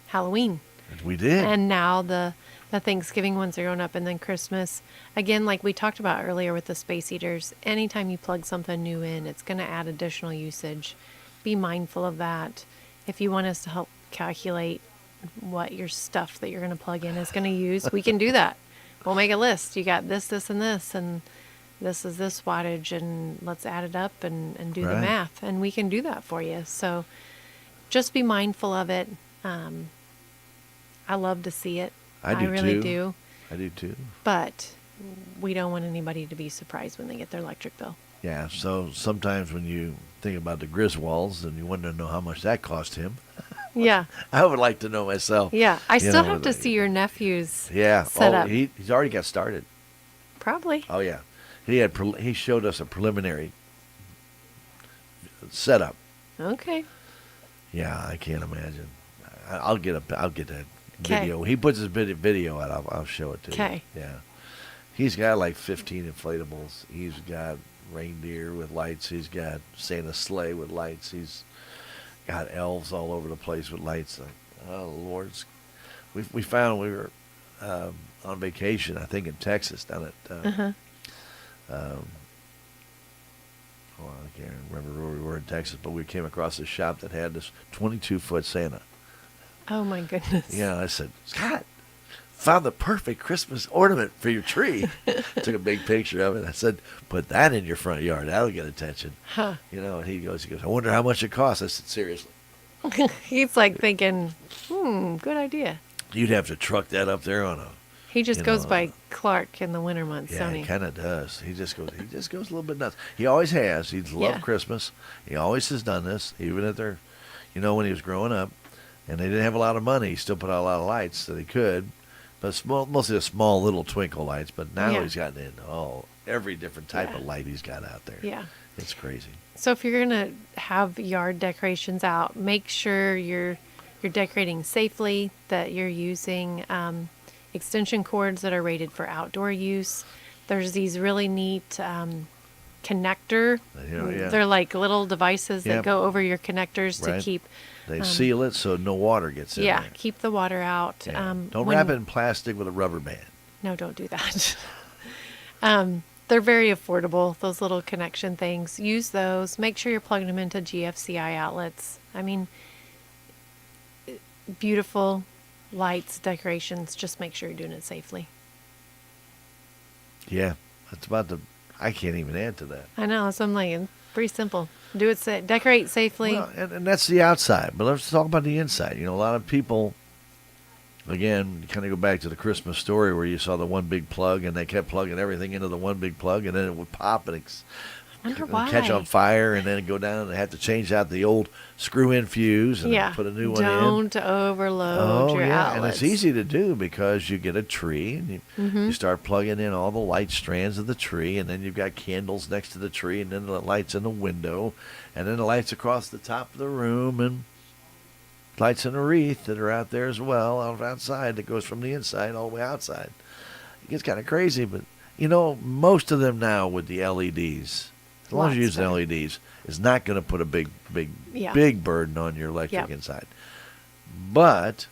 Halloween. We did. And now the Thanksgiving ones are going up, and then Christmas. Again, like we talked about earlier with the space heaters, anytime you plug something new in, it's going to add additional usage. Be mindful of that. If you want us to help calculate what your stuff that you're going to plug in is going to use, we can do that. We'll make a list. You got this, this, and this, and this is this wattage, and let's add it up and do the Right. math, and we can do that for you. So just be mindful of it. I love to see it. I do really too. do. I do too. But we don't want anybody to be surprised when they get their electric bill. Yeah, so sometimes when you think about the Griswolds and you want to know how much that cost him, Yeah. I would like to know myself. Yeah. I You still know, have to see your nephew's Yeah. setup. He's already got started. Probably. Oh yeah, he showed us a preliminary setup. Okay. Yeah, I can't imagine. I'll get that 'Kay. video. He puts his video out. I'll show it to you. 'Kay. Yeah, he's got like 15 inflatables. He's got reindeer with lights. He's got Santa sleigh with lights. He's got elves all over the place with lights. Oh Lord, we found we were on vacation. I think in Texas down at. Well, I can't remember where we were in Texas, but we came across a shop that had this 22-foot Santa. Oh my goodness. Yeah, I said, Scott, found the perfect Christmas ornament for your tree. Took a big picture of it. I said, put that in your front yard. That'll get attention. Huh. You know, and he goes, I wonder how much it costs. I said, seriously. He's like thinking, good idea. You'd have to truck that up there on a. He just You goes know, by Clark in the winter months, Yeah, don't he he? kind of does. He just goes a little bit nuts. He always has. He's loved Yeah. Christmas. He always has done this, even at their, when he was growing up, and they didn't have a lot of money. He still put out a lot of lights that he could, but mostly the small little twinkle lights. But now Yeah. he's gotten into every different type Yeah. of light he's got out there. Yeah. It's crazy. So if you're gonna have yard decorations out, make sure you're decorating safely. That you're using extension cords that are rated for outdoor use. There's these really neat connector. Yeah. They're like little devices that Yep. go over your connectors Right. to keep. They seal it so no water gets in Yeah, there. keep the water out. Yeah. Don't wrap it in plastic with a rubber band. No, don't do that. They're very affordable, those little connection things. Use those. Make sure you're plugging them into GFCI outlets. I mean, beautiful lights, decorations. Just make sure you're doing it safely. Yeah, that's I can't even add to that. I know. So I'm like, pretty simple. Do it. Decorate safely. Well, and that's the outside, but let's talk about the inside. A lot of people, again, kind of go back to the Christmas story where you saw the one big plug and they kept plugging everything into the one big plug and then it would pop and Wonder why. catch on fire and then go down and they have to change out the old screw-in fuse and Yeah. put a new one in. Don't overload your and outlets. it's easy to do because you get a tree and you start plugging in all the light strands of the tree, and then you've got candles next to the tree, and then the lights in the window, and then the lights across the top of the room, and lights in a wreath that are out there as well, outside, that goes from the inside all the way outside. It gets kind of crazy, but most of them now with the LEDs, as long as you use Lots better. LEDs, is not going to put a big Yeah. burden on your electric Yep. inside. But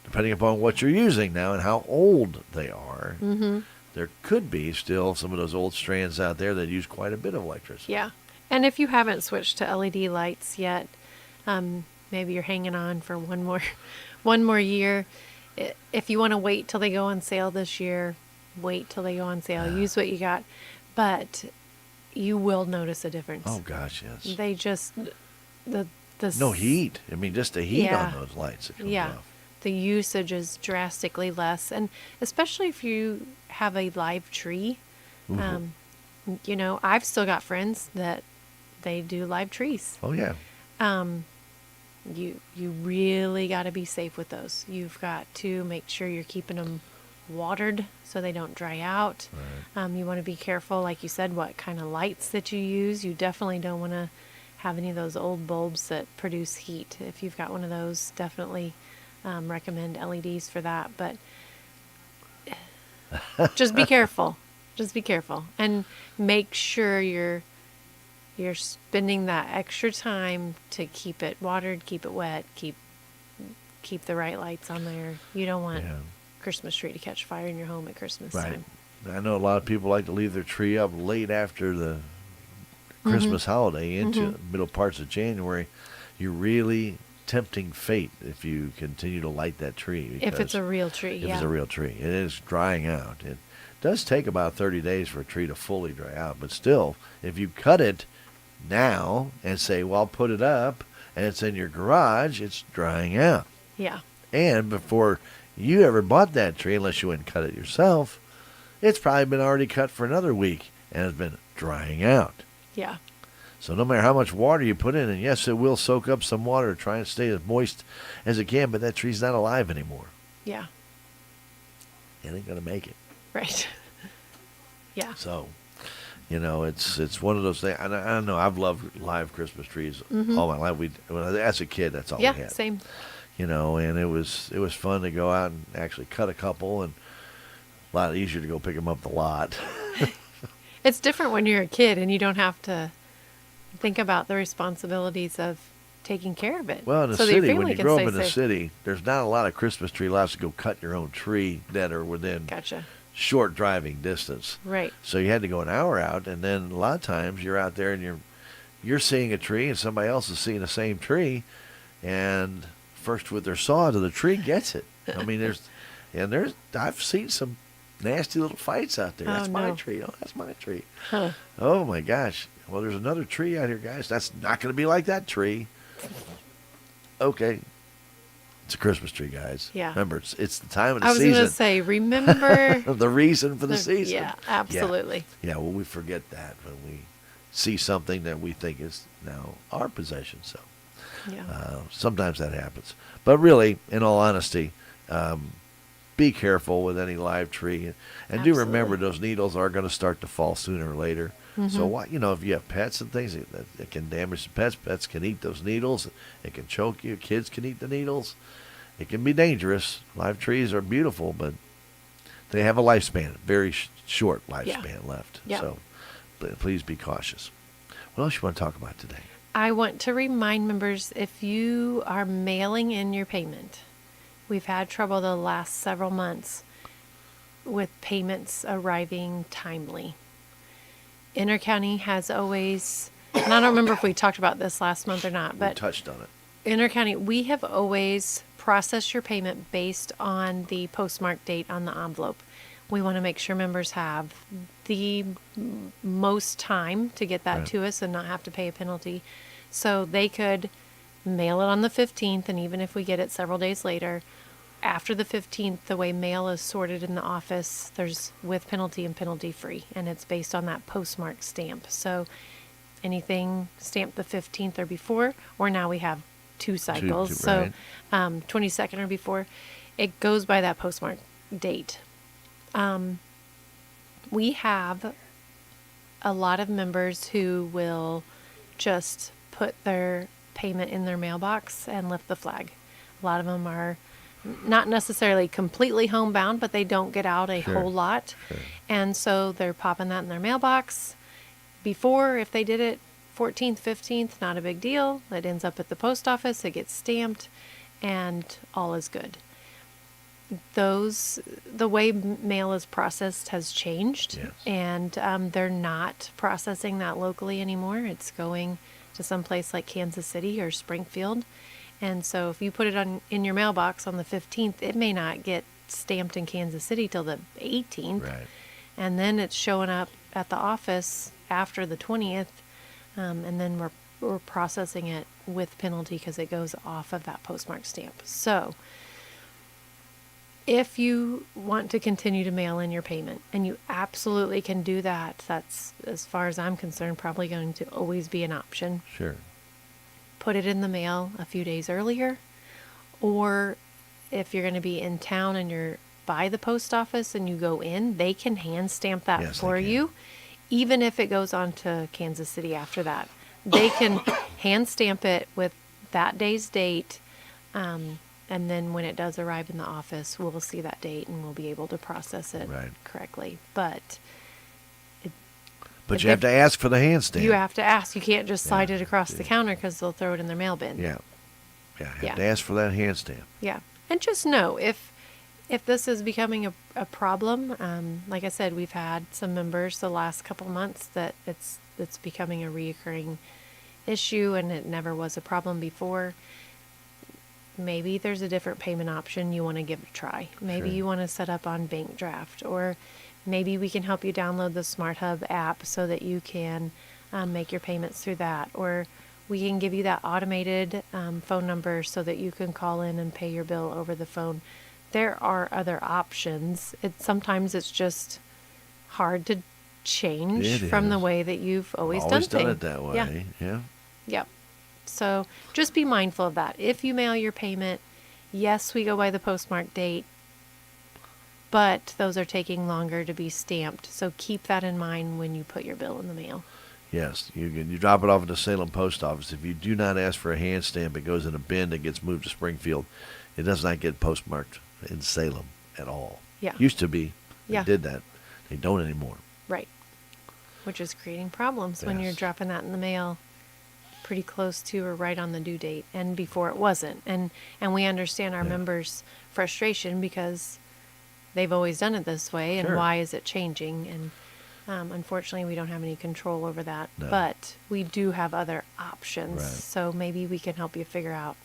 depending upon what you're using now and how old they are, there could be still some of those old strands out there that use quite a bit of electricity. Yeah. And if you haven't switched to LED lights yet, maybe you're hanging on for one more year. If you want to wait till they go on sale this year, wait till they go on sale. Use what you got. But you will notice a difference. Oh gosh, yes. They just the No heat. I mean, just the heat Yeah. on those lights that comes Yeah. off. The usage is drastically less, and especially if you have a live tree. I've still got friends that they do live trees. Oh yeah. You really got to be safe with those. You've got to make sure you're keeping them watered so they don't dry out. Right. You want to be careful, like you said, what kind of lights that you use. You definitely don't want to have any of those old bulbs that produce heat. If you've got one of those, definitely recommend LEDs for that. But just be careful. Just be careful, and make sure you're spending that extra time to keep it watered, keep it wet, keep the right lights on there. You don't want Yeah. Christmas tree to catch fire in your home at Christmas Right. time. I know a lot of people like to leave their tree up late after the Christmas holiday into middle parts of January. You're really tempting fate if you continue to light that tree. If it's a real tree, If yeah. it's a real tree. It is drying out. It does take about 30 days for a tree to fully dry out, but still, if you cut it now and say, well, I'll put it up, and it's in your garage, it's drying out. Yeah. And before you ever bought that tree, unless you went and cut it yourself, it's probably been already cut for another week and it's been drying out. Yeah. So no matter how much water you put in, and yes, it will soak up some water, try and stay as moist as it can, but that tree's not alive anymore. Yeah. It ain't going to make it. Right. Yeah. So, it's one of those things. And I don't know. I've loved live Christmas trees all my life. As a kid, that's all we Yeah, had. same. And it was fun to go out and actually cut a couple, and a lot easier to go pick them up the lot. It's different when you're a kid and you don't have to think about the responsibilities of taking care of it. Well, in the so that your city, when family you can grow up stay in the safe. city, there's not a lot of Christmas tree lots to go cut your own tree that are within Gotcha. short driving distance. Right. So you had to go an hour out, and then a lot of times you're out there and you're seeing a tree, and somebody else is seeing the same tree, and first with their saw to the tree gets it. I mean, I've seen some nasty little fights out there. Oh, That's my no. tree. Oh, that's my tree. Huh. Oh my gosh. Well, there's another tree out here, guys. That's not going to be like that tree. Okay. It's a Christmas tree, guys. Yeah. Remember, it's the time of the I was going season. to say, remember The reason for the season. Yeah, absolutely. Yeah, well, we forget that when we see something that we think is now our possession. So Yeah. sometimes that happens. But really, in all honesty, be careful with any live tree. And do remember Absolutely. those needles are going to start to fall sooner or later. So, if you have pets and things, it can damage the pets. Pets can eat those needles. It can choke you. Kids can eat the needles. It can be dangerous. Live trees are beautiful, but they have a lifespan, very short lifespan left. Yeah. So please be cautious. What else you want to talk about today? I want to remind members, if you are mailing in your payment, we've had trouble the last several months with payments arriving timely. Intercounty has always, and I don't remember if we talked about this last month or not, We but touched on it. Intercounty, we have always processed your payment based on the postmark date on the envelope. We want to make sure members have the most time to get that Right. to us and not have to pay a penalty. So they could mail it on the 15th, and even if we get it several days later, after the 15th, the way mail is sorted in the office, there's with penalty and penalty free, and it's based on that postmark stamp. So anything stamped the 15th or before, or now we have two cycles, so right. 22nd or before, it goes by that postmark date. We have a lot of members who will just put their payment in their mailbox and lift the flag. A lot of them are not necessarily completely homebound, but they don't get out a Sure. whole lot. Sure. And so they're popping that in their mailbox. Before, if they did it 14th, 15th, not a big deal. It ends up at the post office, it gets stamped, and all is good. The way mail is processed has changed, Yes. and they're not processing that locally anymore. It's going to some place like Kansas City or Springfield. And so if you put it in your mailbox on the 15th, it may not get stamped in Kansas City till the 18th. Right. And then it's showing up at the office after the 20th, and then we're processing it with penalty because it goes off of that postmark stamp. So if you want to continue to mail in your payment, and you absolutely can do that, that's, as far as I'm concerned, probably going to always be an option. Sure. Put it in the mail a few days earlier, or if you're going to be in town and you're by the post office and you go in, they can hand stamp that Yes, they for can. you, even if it goes on to Kansas City after that. They can hand stamp it with that day's date, and then when it does arrive in the office, we'll see that date and we'll be able to process it Right. correctly. But But you have to ask for the hand stamp. you have to ask. You can't just slide Yeah. it across the counter because they'll throw it in their mail bin. Yeah. Yeah, you have Yeah. to ask for that hand stamp. Yeah. And just know if this is becoming a problem, like I said, we've had some members the last couple months that it's becoming a reoccurring issue and it never was a problem before. Maybe there's a different payment option you want to give it a try. Maybe Sure. you want to set up on bank draft, or maybe we can help you download the Smart Hub app so that you can make your payments through that, or we can give you that automated phone number so that you can call in and pay your bill over the phone. There are other options. Sometimes it's just hard to change It from the is. way that you've always Always done done things. it that way. Yeah. Yeah. Yep. So just be mindful of that. If you mail your payment, yes, we go by the postmark date, but those are taking longer to be stamped. So keep that in mind when you put your bill in the mail. Yes, you drop it off at the Salem post office. If you do not ask for a hand stamp, it goes in a bin that gets moved to Springfield. It does not get postmarked in Salem at all. Yeah. Used to be. They Yeah. did that. They don't anymore. Right. Which is creating problems when you're Yes. dropping that in the mail pretty close to or right on the due date, and before it wasn't. And we understand our Yeah. members' frustration because they've always done it this way, and Sure. why is it changing? And unfortunately, we don't have any control over that. No. But we do have other options, Right. so maybe we can help you figure out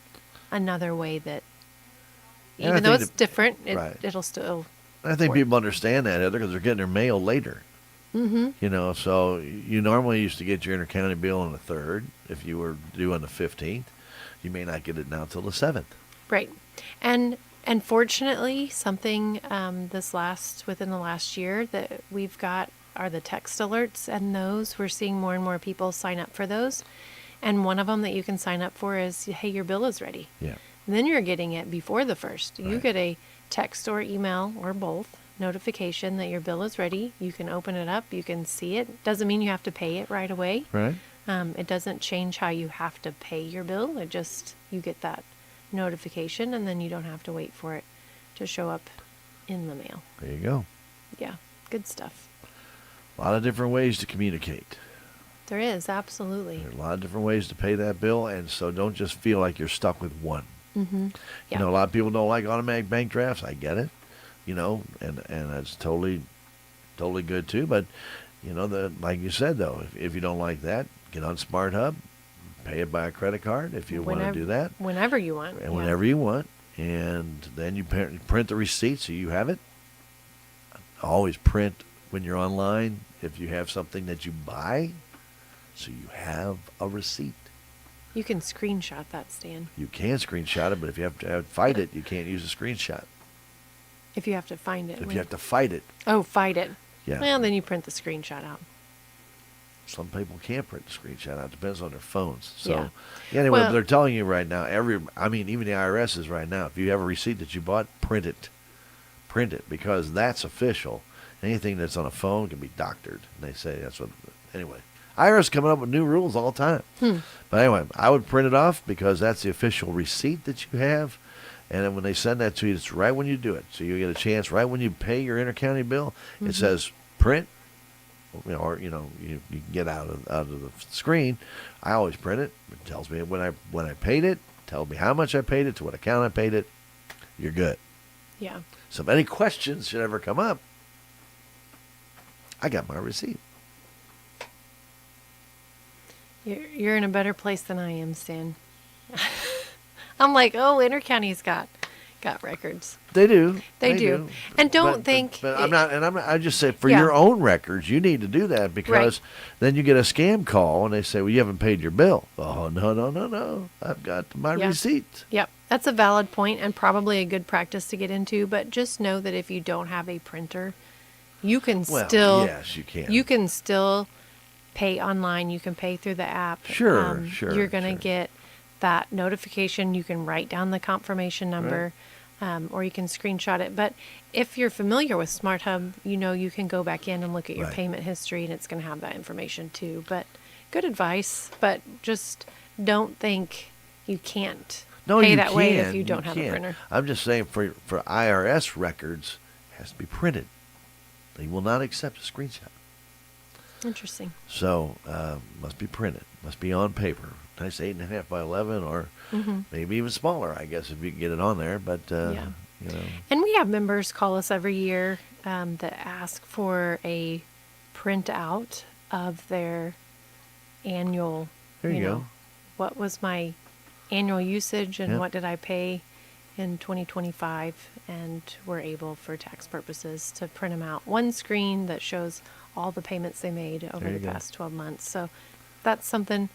another way that, And I even though think it's that- different, right. it'll still. I think work. people understand that, Heather, because they're getting their mail later. Mm-hmm. You know, so you normally used to get your intercounty bill on the 3rd. If you were due on the 15th, you may not get it now till the 7th. Right. And fortunately, something within the last year that we've got are the text alerts, and those we're seeing more and more people sign up for those. And one of them that you can sign up for is, hey, your bill is ready. Yeah. And then you're getting it before the 1st. You Right. get a text or email or both notification that your bill is ready. You can open it up. You can see it. Doesn't mean you have to pay it right away. Right? It doesn't change how you have to pay your bill. It just, you get that notification and then you don't have to wait for it to show up in the mail. There you go. Yeah, good stuff. A lot of different ways to communicate. There is, absolutely. There are a lot of different ways to pay that bill, and so don't just feel like you're stuck with one. Mm-hmm. Yeah. You know, a lot of people don't like automatic bank drafts. I get it. You know, and that's totally good too. But you know, like you said though, if you don't like that, get on Smart Hub, pay it by a credit card if you want to do that, Whenever you want. and yeah. whenever you want, and then you print the receipt so you have it. Always print when you're online if you have something that you buy, so you have a receipt. You can screenshot that, Stan. You can screenshot it, but if you have to fight it, you can't use a screenshot. If you have to find it. If you have to fight it, Oh, fight it. yeah. Well, then you print the screenshot out. Some people can't print the screenshot out. Depends on their phones. So Yeah. anyway, Well- they're telling you right now. Even the IRS is right now. If you have a receipt that you bought, print it. Print it, because that's official. Anything that's on a phone can be doctored. And they say that's what. Anyway, IRS coming up with new rules all the time. But anyway, I would print it off because that's the official receipt that you have. And then when they send that to you, it's right when you do it. So you get a chance right when you pay your intercounty bill. It says print, or you can get out of the screen. I always print it. It tells me when I paid it. Tells me how much I paid it, to what account I paid it. You're good. Yeah. So if any questions should ever come up, I got my receipt. You're in a better place than I am, Stan. I'm like, oh, Intercounty's got records. They do. They do. And don't think But I'm not. And I just say for Yeah. your own records, you need to do that, because then you get a scam call and they say, "Well, you haven't paid your bill." Oh, no! I've got my Yeah. receipt. Yep, that's a valid point and probably a good practice to get into. But just know that if you don't have a printer, you can Well, still yes, you can. You can still pay online. You can pay through the app. Sure. You're gonna sure. get that notification. You can write down the confirmation number. or you can screenshot it. But if you're familiar with Smart Hub, you can go back in and look at your Right. payment history, and it's going to have that information too. But good advice, but just don't think you can't No, pay you that way if can, you don't have can. a printer. I'm just saying for IRS records, it has to be printed. They will not accept a screenshot. Interesting. So must be printed. Must be on paper. Nice 8.5 by 11, or maybe even smaller, I guess, if you can get it on there. But Yeah. you know, And we have members call us every year that ask for a printout of their annual, There you go. what was my annual usage and Yep. what did I pay in 2025, and we're able for tax purposes to print them out. One screen that shows all the payments they made over There you the go. past 12 months. So that's something.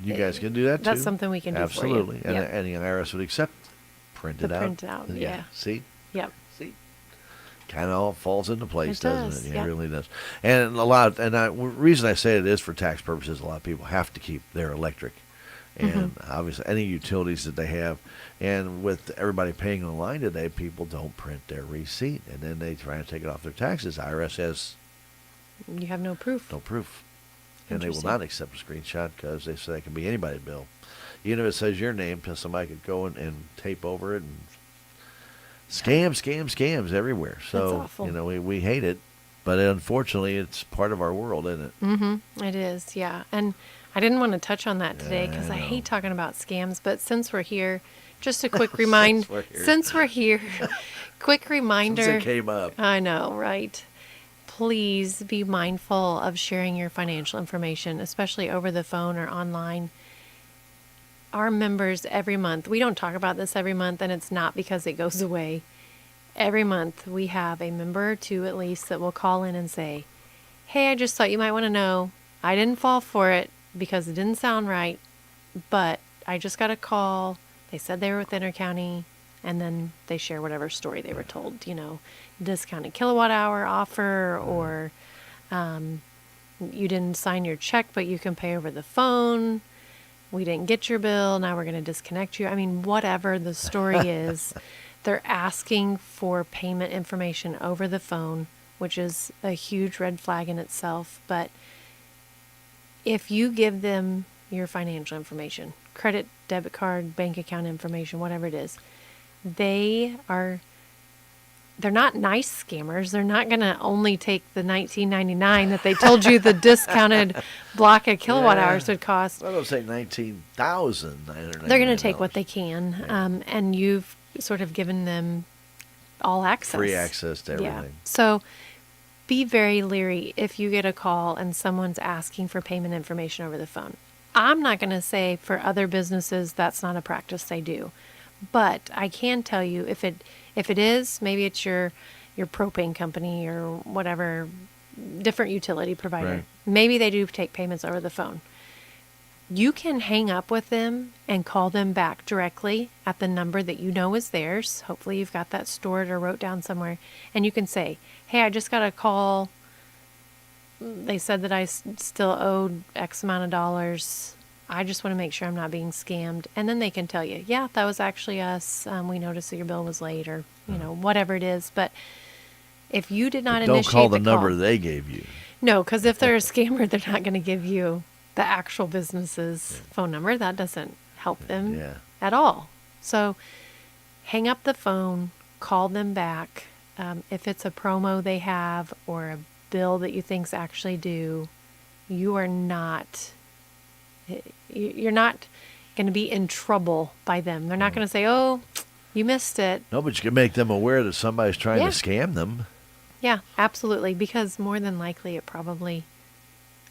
You guys can do that too. That's something we can do for you. Absolutely, Yep. and the IRS would accept printed The out. printout, yeah. See, Yep. kind of all falls into place, It doesn't does, it? yep. It really does. And the reason I say it is for tax purposes. A lot of people have to keep their electric, and obviously any utilities that they have. And with everybody paying online today, people don't print their receipt, and then they try to take it off their taxes. IRS has You have no proof. no proof, and they will Interesting. not accept a screenshot because they say it can be anybody's bill, even if it says your name. Because somebody could go and tape over it and scams everywhere. So awful. we hate it, but unfortunately, it's part of our world, isn't it? Mm-hmm. It is, yeah. And I didn't want to touch on that today Yeah, because I I know. hate talking about scams. But since we're here, just a quick remind. Since we're here. Quick reminder. Since it came up. I know, right? Please be mindful of sharing your financial information, especially over the phone or online. Our members every month, we don't talk about this every month, and it's not because it goes away. Every month, we have a member or two at least that will call in and say, hey, I just thought you might want to know. I didn't fall for it because it didn't sound right, but I just got a call. They said they were with Intercounty, and then they share whatever story they were told, discounted kilowatt hour offer, or you didn't sign your check, but you can pay over the phone. We didn't get your bill. Now we're going to disconnect you. I mean, whatever the story is, they're asking for payment information over the phone, which is a huge red flag in itself. But if you give them your financial information, credit, debit card, bank account information, whatever it is, they're not nice scammers. They're not going to only take the $19.99 that they told you the discounted block of kilowatt hours would cost. Well, they'll say $19,999. They're going to take what they can, and you've sort of given them all access. Free access to everything. Yeah. So be very leery if you get a call and someone's asking for payment information over the phone. I'm not going to say for other businesses that's not a practice they do, but I can tell you if it is, maybe it's your propane company or whatever, different utility provider. Right. Maybe they do take payments over the phone. You can hang up with them and call them back directly at the number that you know is theirs. Hopefully you've got that stored or wrote down somewhere. And you can say, hey, I just got a call. They said that I still owed X amount of dollars. I just want to make sure I'm not being scammed. And then they can tell you, yeah, that was actually us. We noticed that your bill was late, or, whatever it is. But if you did not Don't initiate call the the number call, they gave you. no, because if they're a scammer, they're not going to give you the actual business's phone number. That doesn't help them Yeah. at all. So hang up the phone, call them back. If it's a promo they have or a bill that you think's actually due, you're not going to be in trouble by them. They're not going to say, oh, you missed it. No, but you can make them aware that somebody's trying Yeah. to scam them. Yeah, absolutely. Because more than likely it probably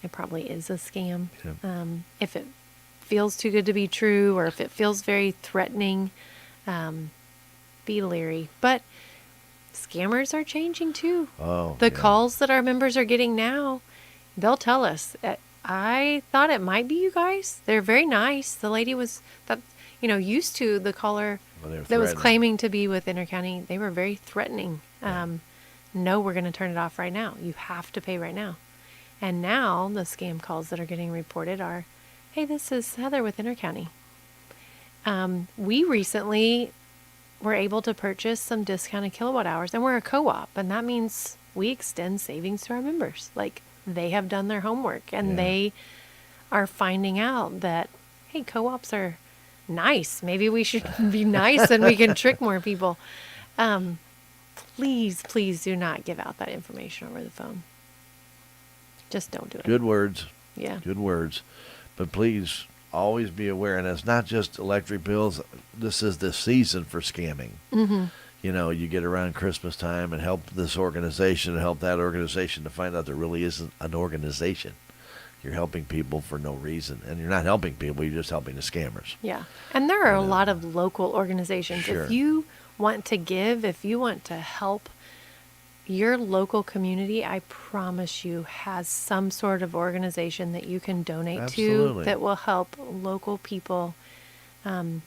is a scam. Yeah. If it feels too good to be true, or if it feels very threatening, be leery. But scammers are changing too. Oh, The yeah. calls that our members are getting now, they'll tell us, I thought it might be you guys. They're very nice. The lady was used to the caller Well, they were that was threatening. claiming to be with Intercounty. They were very threatening. No, we're going to turn it off right now. You have to pay right now. And now the scam calls that are getting reported are, hey, this is Heather with Intercounty. We recently we're able to purchase some discounted kilowatt hours, and we're a co-op, and that means we extend savings to our members. Like, they have done their homework, and Yeah. they are finding out that, hey, co-ops are nice. Maybe we should be nice and we can trick more people. Please do not give out that information over the phone. Just don't do it. Good words. Yeah. Good words. But please always be aware, and it's not just electric bills. This is the season for scamming. Mm-hmm. You know, you get around Christmas time and help this organization and help that organization to find out there really isn't an organization. You're helping people for no reason. And you're not helping people, you're just helping the scammers. Yeah. And there are a lot of local organizations. Sure. If you want to give, if you want to help, your local community, I promise you, has some sort of organization that you can donate Absolutely. to that will help local people. And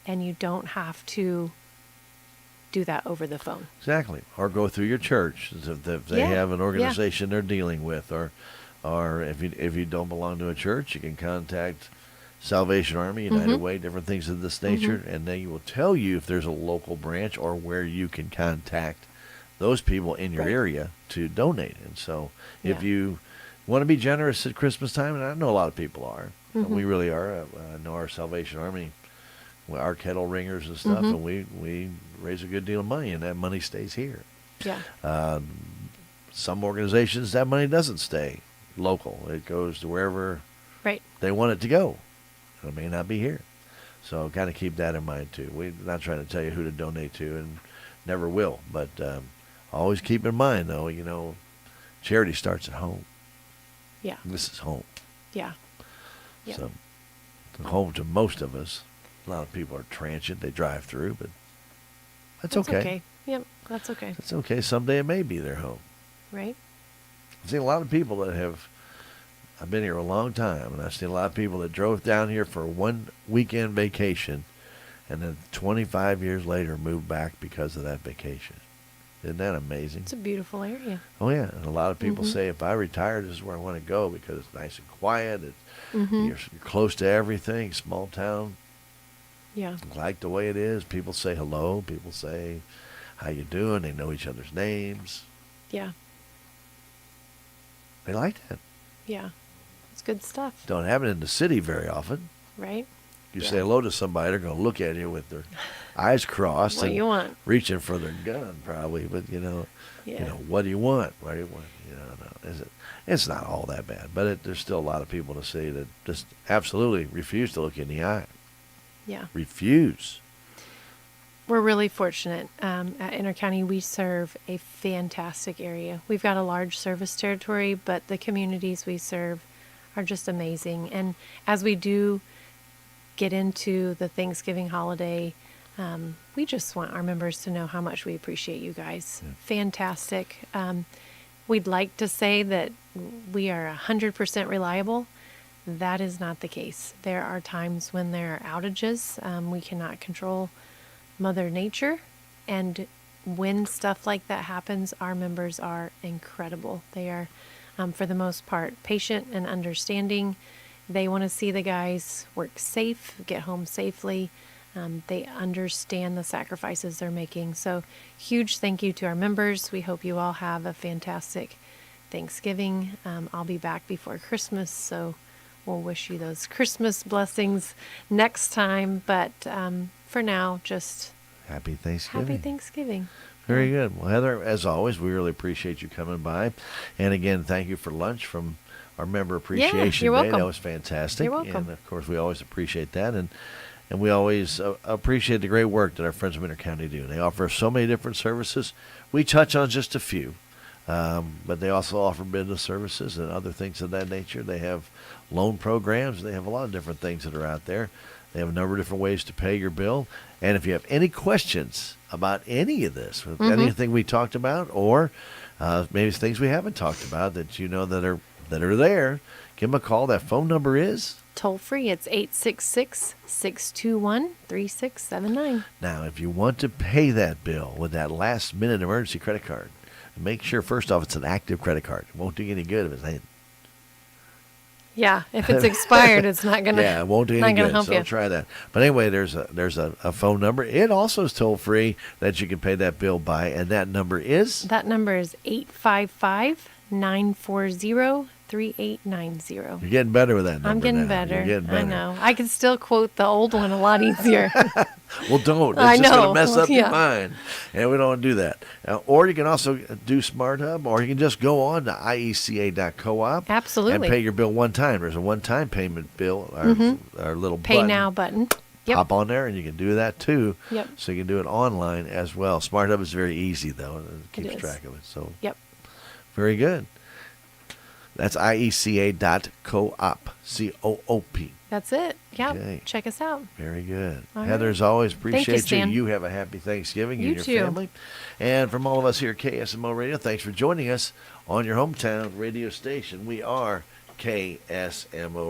you don't have to do that over the phone. Exactly. Or go through your church if they Yeah, have an yeah. organization they're dealing with. Or if you don't belong to a church, you can contact Salvation Army, United Mm-hmm. Way, different things of this nature, and they will tell you if there's a local branch or where you can contact those people in your Right. area to donate. And so if Yeah. you want to be generous at Christmas time, and I know a lot of people are, Mm-hmm. we really are. I know our Salvation Army, our kettle ringers and stuff, Mm-hmm. and we raise a good deal of money, and that money stays here. Yeah. Some organizations, that money doesn't stay local. It goes to wherever Right. they want it to go. It may not be here. So kind of keep that in mind, too. We're not trying to tell you who to donate to, and never will. But always keep in mind, though, you know, charity starts at home. Yeah. This is home. Yeah. Yeah. So home to most of us. A lot of people are transient. They drive through, but that's okay. Yep. That's okay. That's okay. Someday it may be their home. Right. I've seen a lot of people that I've been here a long time, and I've seen a lot of people that drove down here for one weekend vacation, and then 25 years later moved back because of that vacation. Isn't that amazing? It's a beautiful area. Oh, yeah. And a lot of people Mhm. say, if I retire, this is where I want to go because it's nice and quiet. Mm-hmm. You're close to everything, small town. Yeah. Like the way it is. People say hello. People say, how you doing? They know each other's names. Yeah. They like that. Yeah. It's good stuff. Don't have it in the city very often. Right. You Yeah. say hello to somebody, they're going to look at you with their eyes crossed What do and you want? reaching for their gun, probably. But you Yeah. know, what do you want? What do you want? No, it's not all that bad. But there's still a lot of people to see that just absolutely refuse to look you in the eye. Yeah. Refuse. We're really fortunate. At Intercounty, we serve a fantastic area. We've got a large service territory, but the communities we serve are just amazing. And as we do get into the Thanksgiving holiday, we just want our members to know how much we appreciate you guys. Yeah. Fantastic. We'd like to say that we are 100% reliable. That is not the case. There are times when there are outages. We cannot control Mother Nature. And when stuff like that happens, our members are incredible. They are, for the most part, patient and understanding. They want to see the guys work safe, get home safely. They understand the sacrifices they're making. So huge thank you to our members. We hope you all have a fantastic Thanksgiving. I'll be back before Christmas, so we'll wish you those Christmas blessings next time. But for now, just Happy Thanksgiving. happy Thanksgiving. Very good. Well, Heather, as always, we really appreciate you coming by. And again, thank you for lunch from our Member Appreciation you're Day. welcome. That was fantastic. You're welcome. And, of course, we always appreciate that. And we always appreciate the great work that our friends of Intercounty do. They offer so many different services. We touch on just a few. But they also offer business services and other things of that nature. They have loan programs. They have a lot of different things that are out there. They have a number of different ways to pay your bill. And if you have any questions about any of this, anything we talked about, or maybe things we haven't talked about that you know that are there, give them a call. That phone number is? Toll free, it's 866-621-3679. Now, if you want to pay that bill with that last-minute emergency credit card, make sure, first off, it's an active credit card. It won't do you any good if it ain't. Yeah, if it's expired, it's not gonna. Yeah, it won't do not any gonna good. help So you. try that. But anyway, there's a phone number. It also is toll free that you can pay that bill by, and that number is That number is 855-940-3890. you're getting better with that number. I'm getting now. better. You're getting better. I know. I can still quote the old one a lot easier. Well, don't. It's I just going to know. mess up your Yeah. mind, and we don't want to do that. Or you can also do Smart Hub, or you can just go on to IECA.coop Absolutely. and pay your bill one time. There's a one-time payment bill, our little Pay button. now button. Yep. Hop on there, and you can do that too. Yep. So you can do it online as well. Smart Hub is very easy, though. It keeps is. track of it. So Yep. very good. That's IECA.coop. COOP. That's it. Yep. Okay. Check us out. Very good. All Heather, right. as always, Thank you, appreciate you. Stan. You have a happy Thanksgiving, you You and your too. family. And from all of us here at KSMO Radio, thanks for joining us on your hometown radio station. We are KSMO.